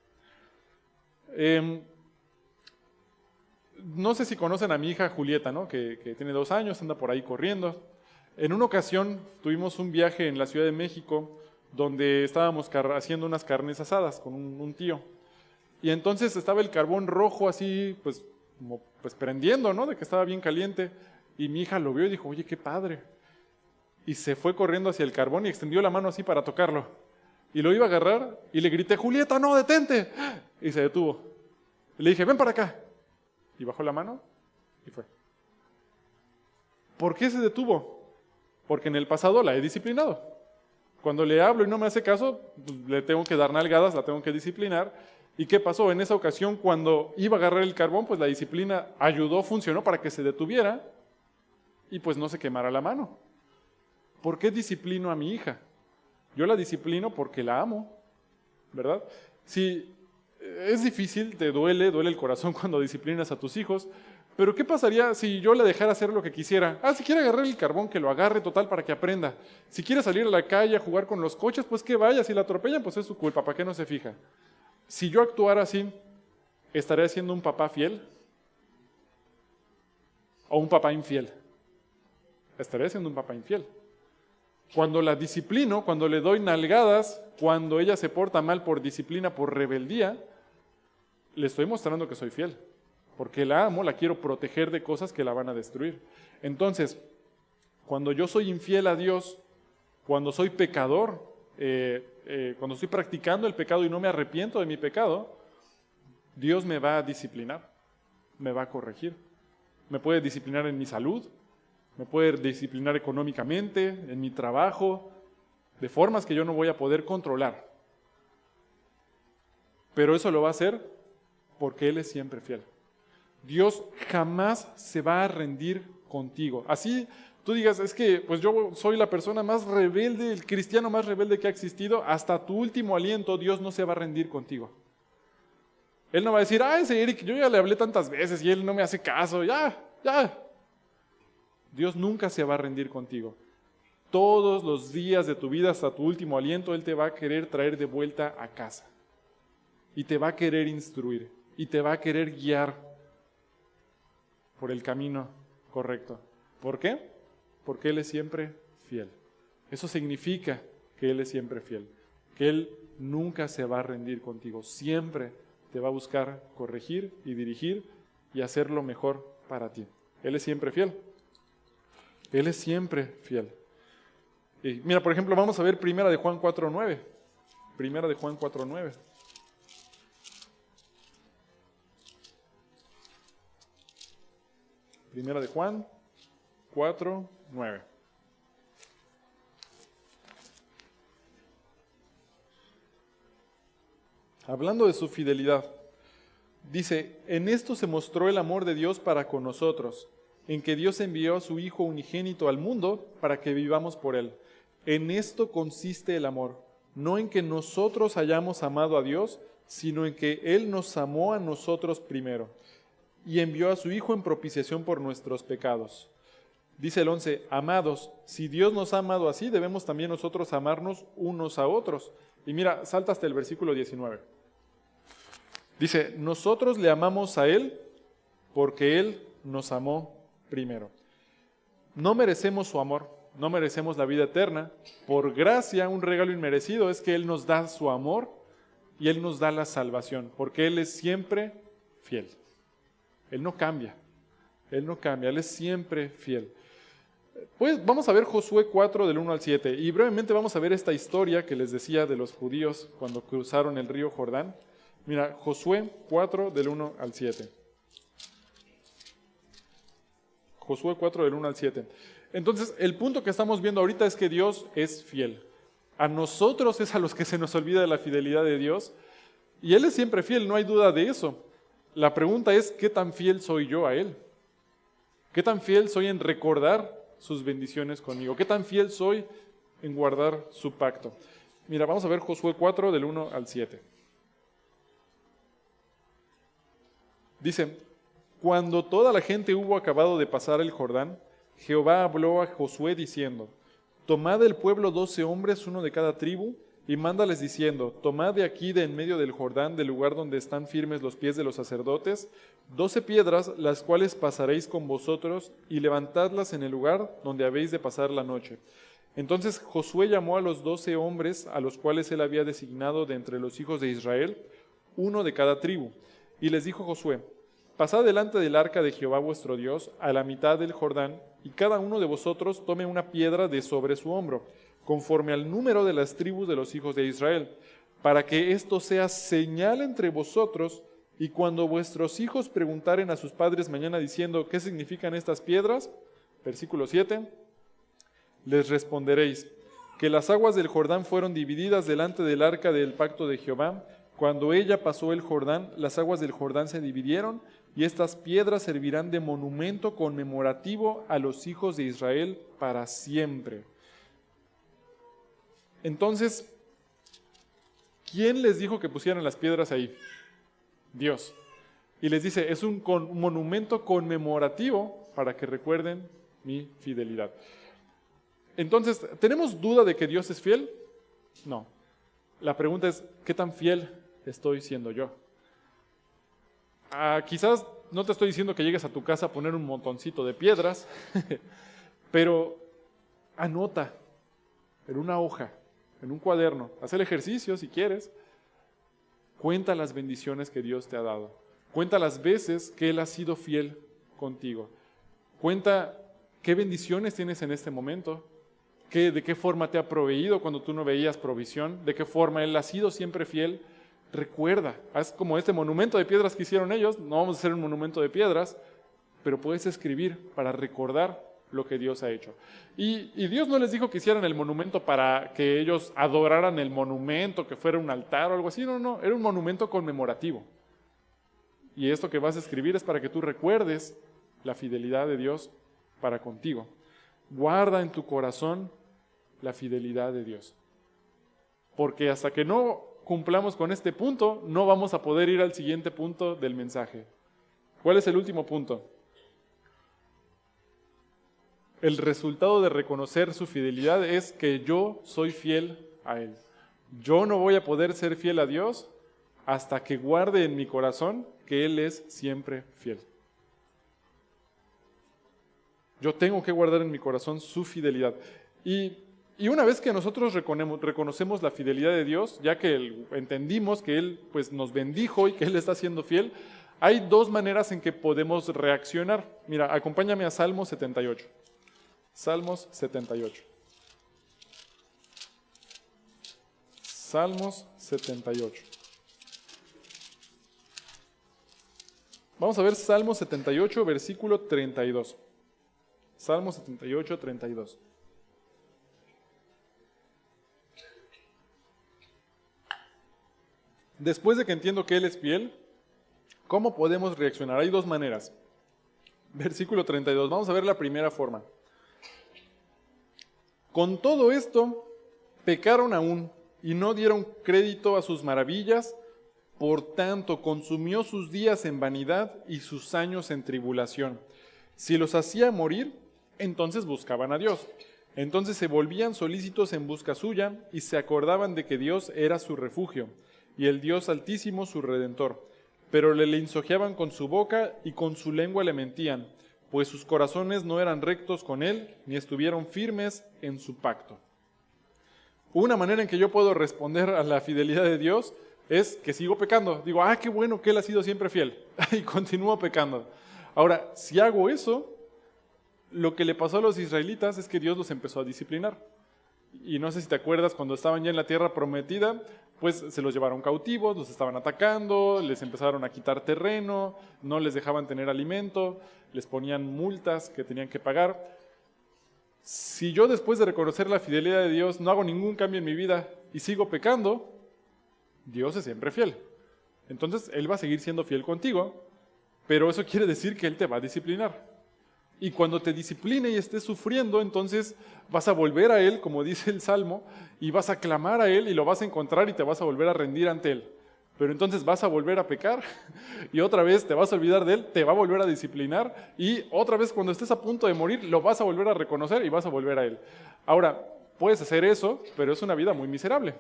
S1: No sé si conocen a mi hija Julieta, ¿no? que tiene 2 años, anda por ahí corriendo. En una ocasión tuvimos un viaje en la Ciudad de México donde estábamos haciendo unas carnes asadas con un tío. Y entonces estaba el carbón rojo así, pues prendiendo, ¿no? De que estaba bien caliente. Y mi hija lo vio y dijo, oye, qué padre. Y se fue corriendo hacia el carbón y extendió la mano así para tocarlo. Y lo iba a agarrar y le grité, Julieta, no, detente. Y se detuvo. Y le dije, ven para acá. Y bajó la mano y fue. ¿Por qué se detuvo? Porque en el pasado la he disciplinado. Cuando le hablo y no me hace caso, pues, le tengo que dar nalgadas, la tengo que disciplinar. ¿Y qué pasó? En esa ocasión, cuando iba a agarrar el carbón, pues la disciplina ayudó, funcionó para que se detuviera y pues no se quemara la mano. ¿Por qué disciplino a mi hija? Yo la disciplino porque la amo, ¿verdad? Si es difícil, te duele el corazón cuando disciplinas a tus hijos, pero ¿qué pasaría si yo le dejara hacer lo que quisiera? Si quiere agarrar el carbón, que lo agarre total para que aprenda. Si quiere salir a la calle a jugar con los coches, pues que vaya. Si la atropellan, pues es su culpa, ¿para qué no se fija? Si yo actuara así, ¿estaré siendo un papá fiel? ¿O un papá infiel? Estaré siendo un papá infiel. Cuando la disciplino, cuando le doy nalgadas, cuando ella se porta mal por disciplina, por rebeldía, le estoy mostrando que soy fiel. Porque la amo, la quiero proteger de cosas que la van a destruir. Entonces, cuando yo soy infiel a Dios, cuando soy pecador, cuando estoy practicando el pecado y no me arrepiento de mi pecado, Dios me va a disciplinar, me va a corregir. Me puede disciplinar en mi salud, me puede disciplinar económicamente, en mi trabajo, de formas que yo no voy a poder controlar. Pero eso lo va a hacer porque Él es siempre fiel. Dios jamás se va a rendir contigo. Así tú digas, es que pues yo soy la persona más rebelde, el cristiano más rebelde que ha existido, hasta tu último aliento Dios no se va a rendir contigo. Él no va a decir, ese Eric, yo ya le hablé tantas veces y él no me hace caso, ya. Dios nunca se va a rendir contigo. Todos los días de tu vida, hasta tu último aliento, Él te va a querer traer de vuelta a casa. Y te va a querer instruir. Y te va a querer guiar por el camino correcto. ¿Por qué? Porque Él es siempre fiel. Eso significa que Él es siempre fiel. Que Él nunca se va a rendir contigo. Siempre te va a buscar corregir y dirigir y hacer lo mejor para ti. Él es siempre fiel. Él es siempre fiel. Y mira, por ejemplo, vamos a ver Primera de Juan 4:9. Primera de Juan 4:9. Primera de Juan 4:9. Hablando de su fidelidad, dice, en esto se mostró el amor de Dios para con nosotros, en que Dios envió a su Hijo unigénito al mundo para que vivamos por Él. En esto consiste el amor, no en que nosotros hayamos amado a Dios, sino en que Él nos amó a nosotros primero, y envió a su Hijo en propiciación por nuestros pecados. Dice el 11, amados, si Dios nos ha amado así, debemos también nosotros amarnos unos a otros. Y mira, salta hasta el versículo 19. Dice, nosotros le amamos a Él porque Él nos amó primero. No merecemos su amor, no merecemos la vida eterna. Por gracia, un regalo inmerecido es que Él nos da su amor y Él nos da la salvación, porque Él es siempre fiel. Él no cambia, Él es siempre fiel. Pues vamos a ver Josué 4 del 1 al 7 y brevemente vamos a ver esta historia que les decía de los judíos cuando cruzaron el río Jordán. Mira, Josué 4 del 1 al 7. Josué 4 del 1 al 7. Entonces, el punto que estamos viendo ahorita es que Dios es fiel. A nosotros es a los que se nos olvida de la fidelidad de Dios y Él es siempre fiel, no hay duda de eso. La pregunta es, ¿qué tan fiel soy yo a Él? ¿Qué tan fiel soy en recordar sus bendiciones conmigo? ¿Qué tan fiel soy en guardar su pacto? Mira, vamos a ver Josué 4 del 1 al 7. Dice, cuando toda la gente hubo acabado de pasar el Jordán, Jehová habló a Josué diciendo, tomad del pueblo 12 hombres, uno de cada tribu, y mándales diciendo, tomad de aquí de en medio del Jordán, del lugar donde están firmes los pies de los sacerdotes, 12 piedras, las cuales pasaréis con vosotros, y levantadlas en el lugar donde habéis de pasar la noche. Entonces Josué llamó a los 12 hombres, a los cuales él había designado de entre los hijos de Israel, uno de cada tribu, y les dijo Josué, pasad delante del arca de Jehová vuestro Dios, a la mitad del Jordán, y cada uno de vosotros tome una piedra de sobre su hombro, conforme al número de las tribus de los hijos de Israel, para que esto sea señal entre vosotros, y cuando vuestros hijos preguntaren a sus padres mañana diciendo, ¿qué significan estas piedras? Versículo 7, les responderéis, que las aguas del Jordán fueron divididas delante del arca del pacto de Jehová. Cuando ella pasó el Jordán, las aguas del Jordán se dividieron, y estas piedras servirán de monumento conmemorativo a los hijos de Israel para siempre. Entonces, ¿quién les dijo que pusieran las piedras ahí? Dios. Y les dice, es un monumento conmemorativo para que recuerden mi fidelidad. Entonces, ¿tenemos duda de que Dios es fiel? No. La pregunta es, ¿qué tan fiel estoy siendo yo? Quizás no te estoy diciendo que llegues a tu casa a poner un montoncito de piedras, pero anota en una hoja, en un cuaderno, haz el ejercicio si quieres, cuenta las bendiciones que Dios te ha dado, cuenta las veces que Él ha sido fiel contigo, cuenta qué bendiciones tienes en este momento, de qué forma te ha proveído cuando tú no veías provisión, de qué forma Él ha sido siempre fiel. Recuerda, haz como este monumento de piedras que hicieron ellos, no vamos a hacer un monumento de piedras, pero puedes escribir para recordar lo que Dios ha hecho. Y Dios no les dijo que hicieran el monumento para que ellos adoraran el monumento, que fuera un altar o algo así, no, era un monumento conmemorativo. Y esto que vas a escribir es para que tú recuerdes la fidelidad de Dios para contigo. Guarda en tu corazón la fidelidad de Dios. Porque hasta que no cumplamos con este punto, no vamos a poder ir al siguiente punto del mensaje. ¿Cuál es el último punto? El resultado de reconocer su fidelidad es que yo soy fiel a Él. Yo no voy a poder ser fiel a Dios hasta que guarde en mi corazón que Él es siempre fiel. Yo tengo que guardar en mi corazón su fidelidad. Y una vez que nosotros reconocemos la fidelidad de Dios, ya que entendimos que Él pues, nos bendijo y que Él está siendo fiel, hay dos maneras en que podemos reaccionar. Mira, acompáñame a Salmos 78. Salmos 78. Salmos 78. Vamos a ver Salmo 78, versículo 32. Salmo 78, 32. Después de que entiendo que Él es fiel, ¿cómo podemos reaccionar? Hay dos maneras. Versículo 32. Vamos a ver la primera forma. Con todo esto, pecaron aún y no dieron crédito a sus maravillas. Por tanto, consumió sus días en vanidad y sus años en tribulación. Si los hacía morir, entonces buscaban a Dios. Entonces se volvían solícitos en busca suya y se acordaban de que Dios era su refugio y el Dios Altísimo su Redentor. Pero le lisonjeaban con su boca y con su lengua le mentían, pues sus corazones no eran rectos con él, ni estuvieron firmes en su pacto. Una manera en que yo puedo responder a la fidelidad de Dios es que sigo pecando. Digo, qué bueno que Él ha sido siempre fiel, y continúo pecando. Ahora, si hago eso, lo que le pasó a los israelitas es que Dios los empezó a disciplinar. Y no sé si te acuerdas, cuando estaban ya en la tierra prometida, pues se los llevaron cautivos, los estaban atacando, les empezaron a quitar terreno, no les dejaban tener alimento, les ponían multas que tenían que pagar. Si yo después de reconocer la fidelidad de Dios no hago ningún cambio en mi vida y sigo pecando, Dios es siempre fiel. Entonces Él va a seguir siendo fiel contigo, pero eso quiere decir que Él te va a disciplinar. Y cuando te discipline y estés sufriendo, entonces vas a volver a Él, como dice el Salmo, y vas a clamar a Él y lo vas a encontrar y te vas a volver a rendir ante Él. Pero entonces vas a volver a pecar y otra vez te vas a olvidar de Él, te va a volver a disciplinar y otra vez cuando estés a punto de morir lo vas a volver a reconocer y vas a volver a Él. Ahora, puedes hacer eso, pero es una vida muy miserable.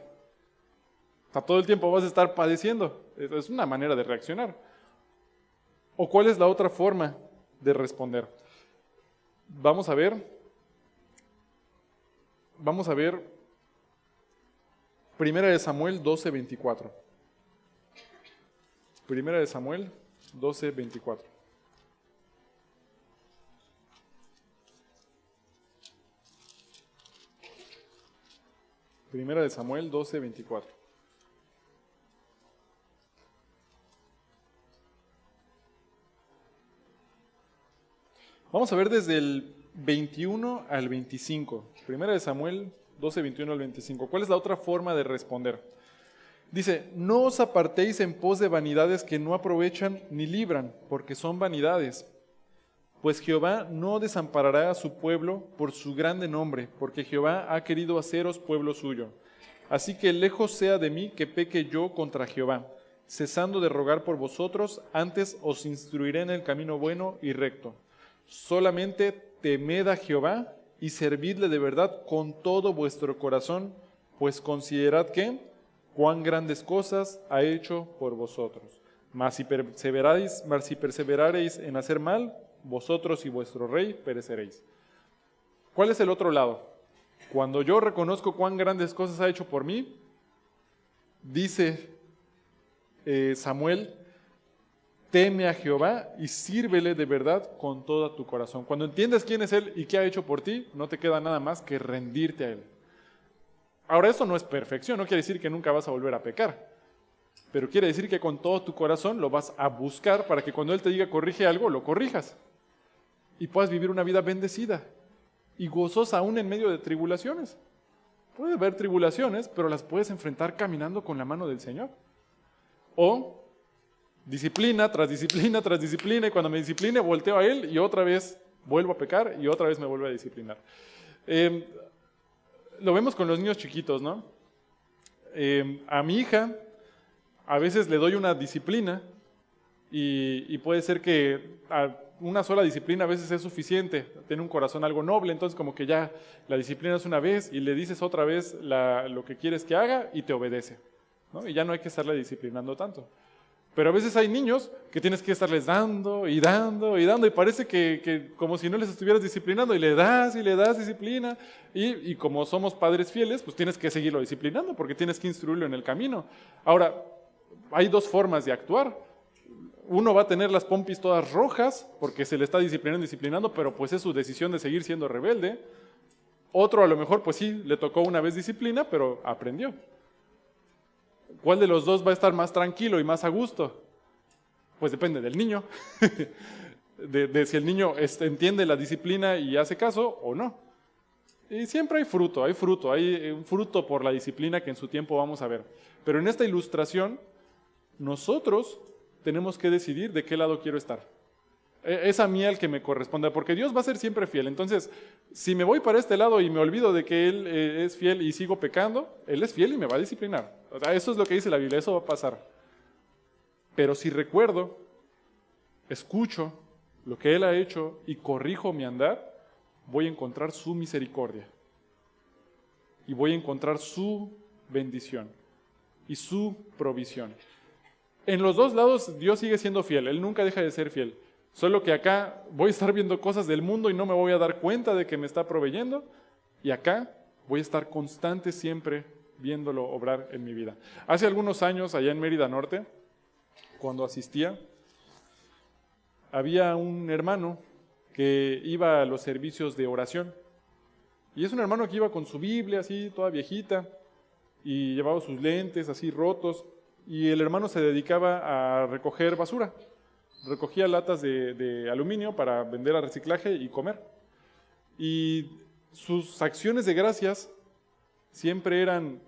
S1: O sea, todo el tiempo vas a estar padeciendo. Es una manera de reaccionar. ¿O cuál es la otra forma de responder? Vamos a ver Primera de Samuel 12:24. Primera de Samuel 12:24. Primera de Samuel 12:24. Vamos a ver desde el 21 al 25. Primera de Samuel 12:21 al 25. ¿Cuál es la otra forma de responder? Dice, no os apartéis en pos de vanidades que no aprovechan ni libran, porque son vanidades. Pues Jehová no desamparará a su pueblo por su grande nombre, porque Jehová ha querido haceros pueblo suyo. Así que lejos sea de mí que peque yo contra Jehová, cesando de rogar por vosotros, antes os instruiré en el camino bueno y recto. Solamente temed a Jehová y servidle de verdad con todo vuestro corazón, pues considerad que cuán grandes cosas ha hecho por vosotros. Mas si perseverareis en hacer mal, vosotros y vuestro rey pereceréis. ¿Cuál es el otro lado? Cuando yo reconozco cuán grandes cosas ha hecho por mí, dice Samuel, teme a Jehová y sírvele de verdad con todo tu corazón. Cuando entiendes quién es Él y qué ha hecho por ti, no te queda nada más que rendirte a Él. Ahora, eso no es perfección, no quiere decir que nunca vas a volver a pecar, pero quiere decir que con todo tu corazón lo vas a buscar para que cuando Él te diga corrige algo, lo corrijas y puedas vivir una vida bendecida y gozosa aún en medio de tribulaciones. Puede haber tribulaciones, pero las puedes enfrentar caminando con la mano del Señor. O disciplina tras disciplina tras disciplina, y cuando me discipline volteo a Él y otra vez vuelvo a pecar y otra vez me vuelvo a disciplinar. Lo vemos con los niños chiquitos, ¿no? A mi hija a veces le doy una disciplina y puede ser que una sola disciplina a veces es suficiente, tiene un corazón algo noble, entonces como que ya la disciplinas una vez y le dices otra vez lo que quieres que haga y te obedece, ¿no? Y ya no hay que estarle disciplinando tanto. Pero a veces hay niños que tienes que estarles dando y dando y dando y parece que como si no les estuvieras disciplinando y le das disciplina y como somos padres fieles, pues tienes que seguirlo disciplinando porque tienes que instruirlo en el camino. Ahora, hay dos formas de actuar. Uno va a tener las pompis todas rojas porque se le está disciplinando, pero pues es su decisión de seguir siendo rebelde. Otro a lo mejor pues sí, le tocó una vez disciplina, pero aprendió. ¿Cuál de los dos va a estar más tranquilo y más a gusto? Pues depende del niño, de si el niño entiende la disciplina y hace caso o no. Y siempre hay un fruto por la disciplina que en su tiempo vamos a ver. Pero en esta ilustración, nosotros tenemos que decidir de qué lado quiero estar. Es a mí el que me corresponde, porque Dios va a ser siempre fiel. Entonces, si me voy para este lado y me olvido de que Él es fiel y sigo pecando, Él es fiel y me va a disciplinar. O sea, eso es lo que dice la Biblia, eso va a pasar. Pero si recuerdo, escucho lo que Él ha hecho y corrijo mi andar, voy a encontrar su misericordia. Y voy a encontrar su bendición y su provisión. En los dos lados Dios sigue siendo fiel, Él nunca deja de ser fiel. Solo que acá voy a estar viendo cosas del mundo y no me voy a dar cuenta de que me está proveyendo. Y acá voy a estar constante siempre viéndolo obrar en mi vida. Hace algunos años, allá en Mérida Norte, cuando asistía, había un hermano que iba a los servicios de oración. Y es un hermano que iba con su Biblia así, toda viejita, y llevaba sus lentes así rotos. Y el hermano se dedicaba a recoger basura. Recogía latas de aluminio para vender a reciclaje y comer. Y sus acciones de gracias siempre eran,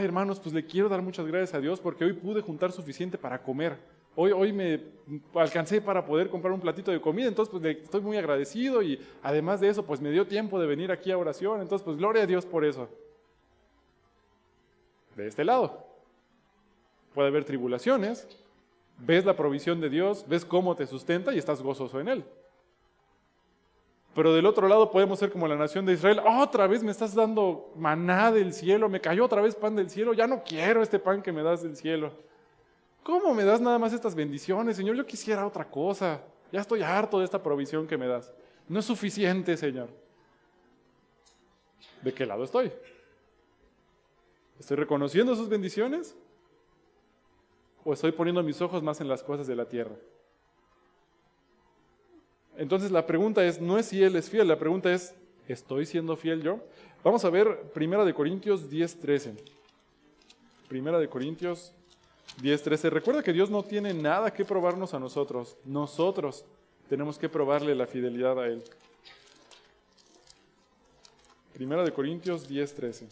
S1: hermanos, pues le quiero dar muchas gracias a Dios porque hoy pude juntar suficiente para comer. Hoy me alcancé para poder comprar un platito de comida, entonces pues le estoy muy agradecido y además de eso pues me dio tiempo de venir aquí a oración, entonces pues gloria a Dios por eso. De este lado puede haber tribulaciones, ves la provisión de Dios, ves cómo te sustenta y estás gozoso en Él. Pero del otro lado podemos ser como la nación de Israel, otra vez me estás dando maná del cielo, me cayó otra vez pan del cielo, ya no quiero este pan que me das del cielo. ¿Cómo me das nada más estas bendiciones, Señor? Yo quisiera otra cosa, ya estoy harto de esta provisión que me das. No es suficiente, Señor. ¿De qué lado estoy? ¿Estoy reconociendo sus bendiciones? ¿O estoy poniendo mis ojos más en las cosas de la tierra? Entonces la pregunta no es si Él es fiel, la pregunta es, ¿estoy siendo fiel yo? Vamos a ver 1 Corintios 10:13. 1 Corintios 10:13. Recuerda que Dios no tiene nada que probarnos a nosotros. Nosotros tenemos que probarle la fidelidad a Él. 1 Corintios 10:13.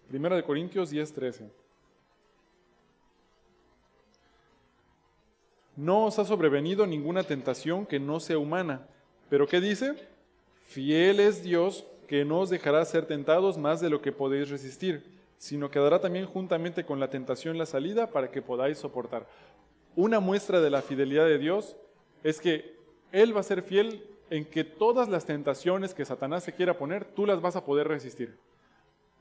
S1: Primera de Corintios 10:13. No os ha sobrevenido ninguna tentación que no sea humana. ¿Pero qué dice? Fiel es Dios, que no os dejará ser tentados más de lo que podéis resistir, sino que dará también juntamente con la tentación la salida para que podáis soportar. Una muestra de la fidelidad de Dios es que Él va a ser fiel en que todas las tentaciones que Satanás se quiera poner, tú las vas a poder resistir.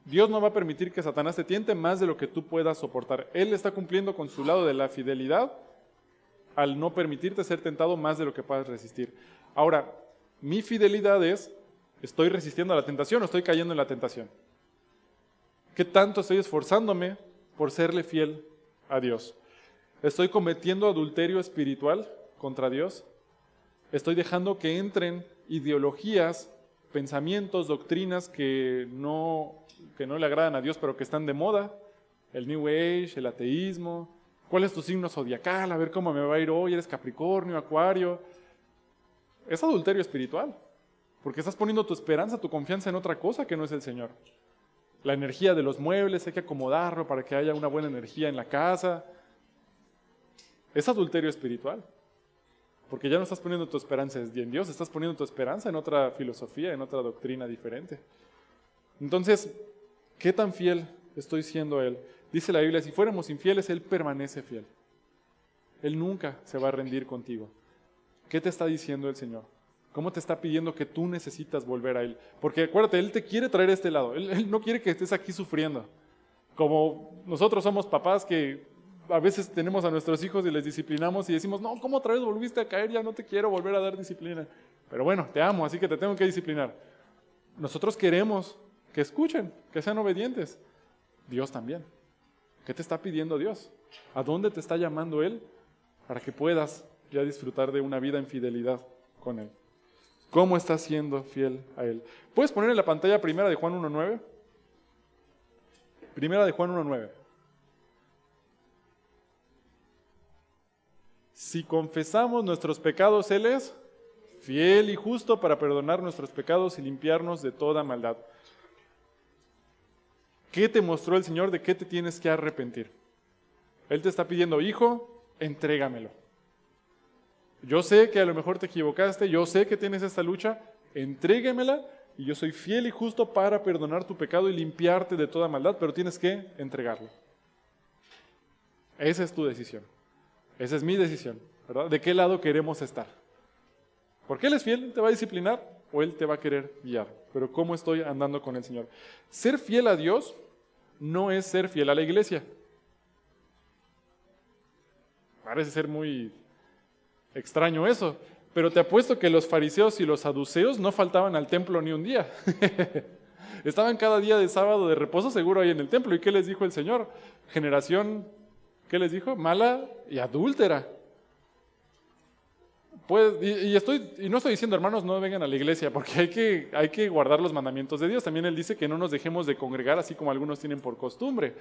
S1: Dios no va a permitir que Satanás te tiente más de lo que tú puedas soportar. Él está cumpliendo con su lado de la fidelidad al no permitirte ser tentado más de lo que puedas resistir. Ahora, mi fidelidad es, ¿estoy resistiendo a la tentación o estoy cayendo en la tentación? ¿Qué tanto estoy esforzándome por serle fiel a Dios? ¿Estoy cometiendo adulterio espiritual contra Dios? ¿Estoy dejando que entren ideologías, pensamientos, doctrinas que no le agradan a Dios, pero que están de moda? El New Age, el ateísmo. ¿Cuál es tu signo zodiacal? A ver cómo me va a ir hoy. ¿Eres Capricornio, Acuario? Es adulterio espiritual, porque estás poniendo tu esperanza, tu confianza en otra cosa que no es el Señor. La energía de los muebles hay que acomodarlo para que haya una buena energía en la casa. Es adulterio espiritual, porque ya no estás poniendo tu esperanza en Dios, estás poniendo tu esperanza en otra filosofía, en otra doctrina diferente. Entonces, ¿qué tan fiel estoy siendo a Él? Dice la Biblia, si fuéramos infieles, Él permanece fiel. Él nunca se va a rendir contigo. ¿Qué te está diciendo el Señor? ¿Cómo te está pidiendo que tú necesitas volver a Él? Porque acuérdate, Él te quiere traer a este lado. Él no quiere que estés aquí sufriendo. Como nosotros somos papás que a veces tenemos a nuestros hijos y les disciplinamos y decimos, no, ¿cómo otra vez volviste a caer? Ya no te quiero volver a dar disciplina. Pero bueno, te amo, así que te tengo que disciplinar. Nosotros queremos que escuchen, que sean obedientes. Dios también. ¿Qué te está pidiendo Dios? ¿A dónde te está llamando Él para que puedas ya disfrutar de una vida en fidelidad con Él? ¿Cómo estás siendo fiel a Él? ¿Puedes poner en la pantalla Primera de Juan 1:9? Primera de Juan 1:9. Si confesamos nuestros pecados, Él es fiel y justo para perdonar nuestros pecados y limpiarnos de toda maldad. ¿Qué te mostró el Señor? ¿De qué te tienes que arrepentir? Él te está pidiendo, hijo, entrégamelo. Yo sé que a lo mejor te equivocaste, yo sé que tienes esta lucha, entrégamela y yo soy fiel y justo para perdonar tu pecado y limpiarte de toda maldad, pero tienes que entregarlo. Esa es tu decisión. Esa es mi decisión, ¿verdad? ¿De qué lado queremos estar? Porque Él es fiel, te va a disciplinar o Él te va a querer guiar. Pero ¿cómo estoy andando con el Señor? Ser fiel a Dios no es ser fiel a la iglesia. Parece ser muy extraño eso, pero te apuesto que los fariseos y los saduceos no faltaban al templo ni un día. Estaban cada día de sábado de reposo seguro ahí en el templo. ¿Y qué les dijo el Señor? Generación, ¿qué les dijo? Mala y adúltera. Pues, y no estoy diciendo, hermanos, no vengan a la iglesia, porque hay que guardar los mandamientos de Dios. También Él dice que no nos dejemos de congregar, así como algunos tienen por costumbre.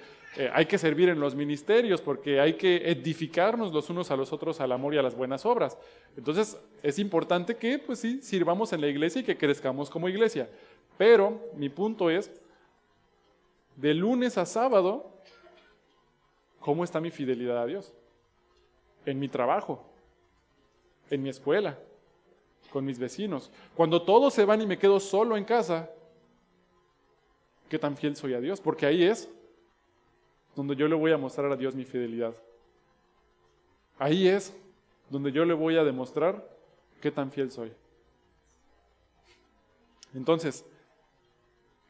S1: Hay que servir en los ministerios, porque hay que edificarnos los unos a los otros al amor y a las buenas obras. Entonces, es importante que, pues sí, sirvamos en la iglesia y que crezcamos como iglesia. Pero, mi punto es, de lunes a sábado, ¿cómo está mi fidelidad a Dios? En mi trabajo, en mi escuela, con mis vecinos. Cuando todos se van y me quedo solo en casa, ¿qué tan fiel soy a Dios? Porque ahí es donde yo le voy a mostrar a Dios mi fidelidad. Ahí es donde yo le voy a demostrar qué tan fiel soy. Entonces,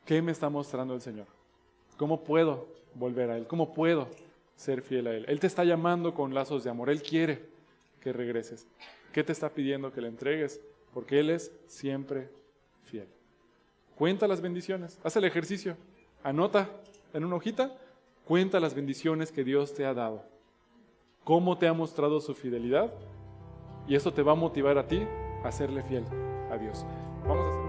S1: ¿qué me está mostrando el Señor? ¿Cómo puedo volver a Él? ¿Cómo puedo ser fiel a Él? Él te está llamando con lazos de amor. Él quiere que regreses. ¿Qué te está pidiendo que le entregues? Porque Él es siempre fiel. Cuenta las bendiciones. Haz el ejercicio. Anota en una hojita. Cuenta las bendiciones que Dios te ha dado. Cómo te ha mostrado su fidelidad. Y eso te va a motivar a ti a serle fiel a Dios. Vamos a hacer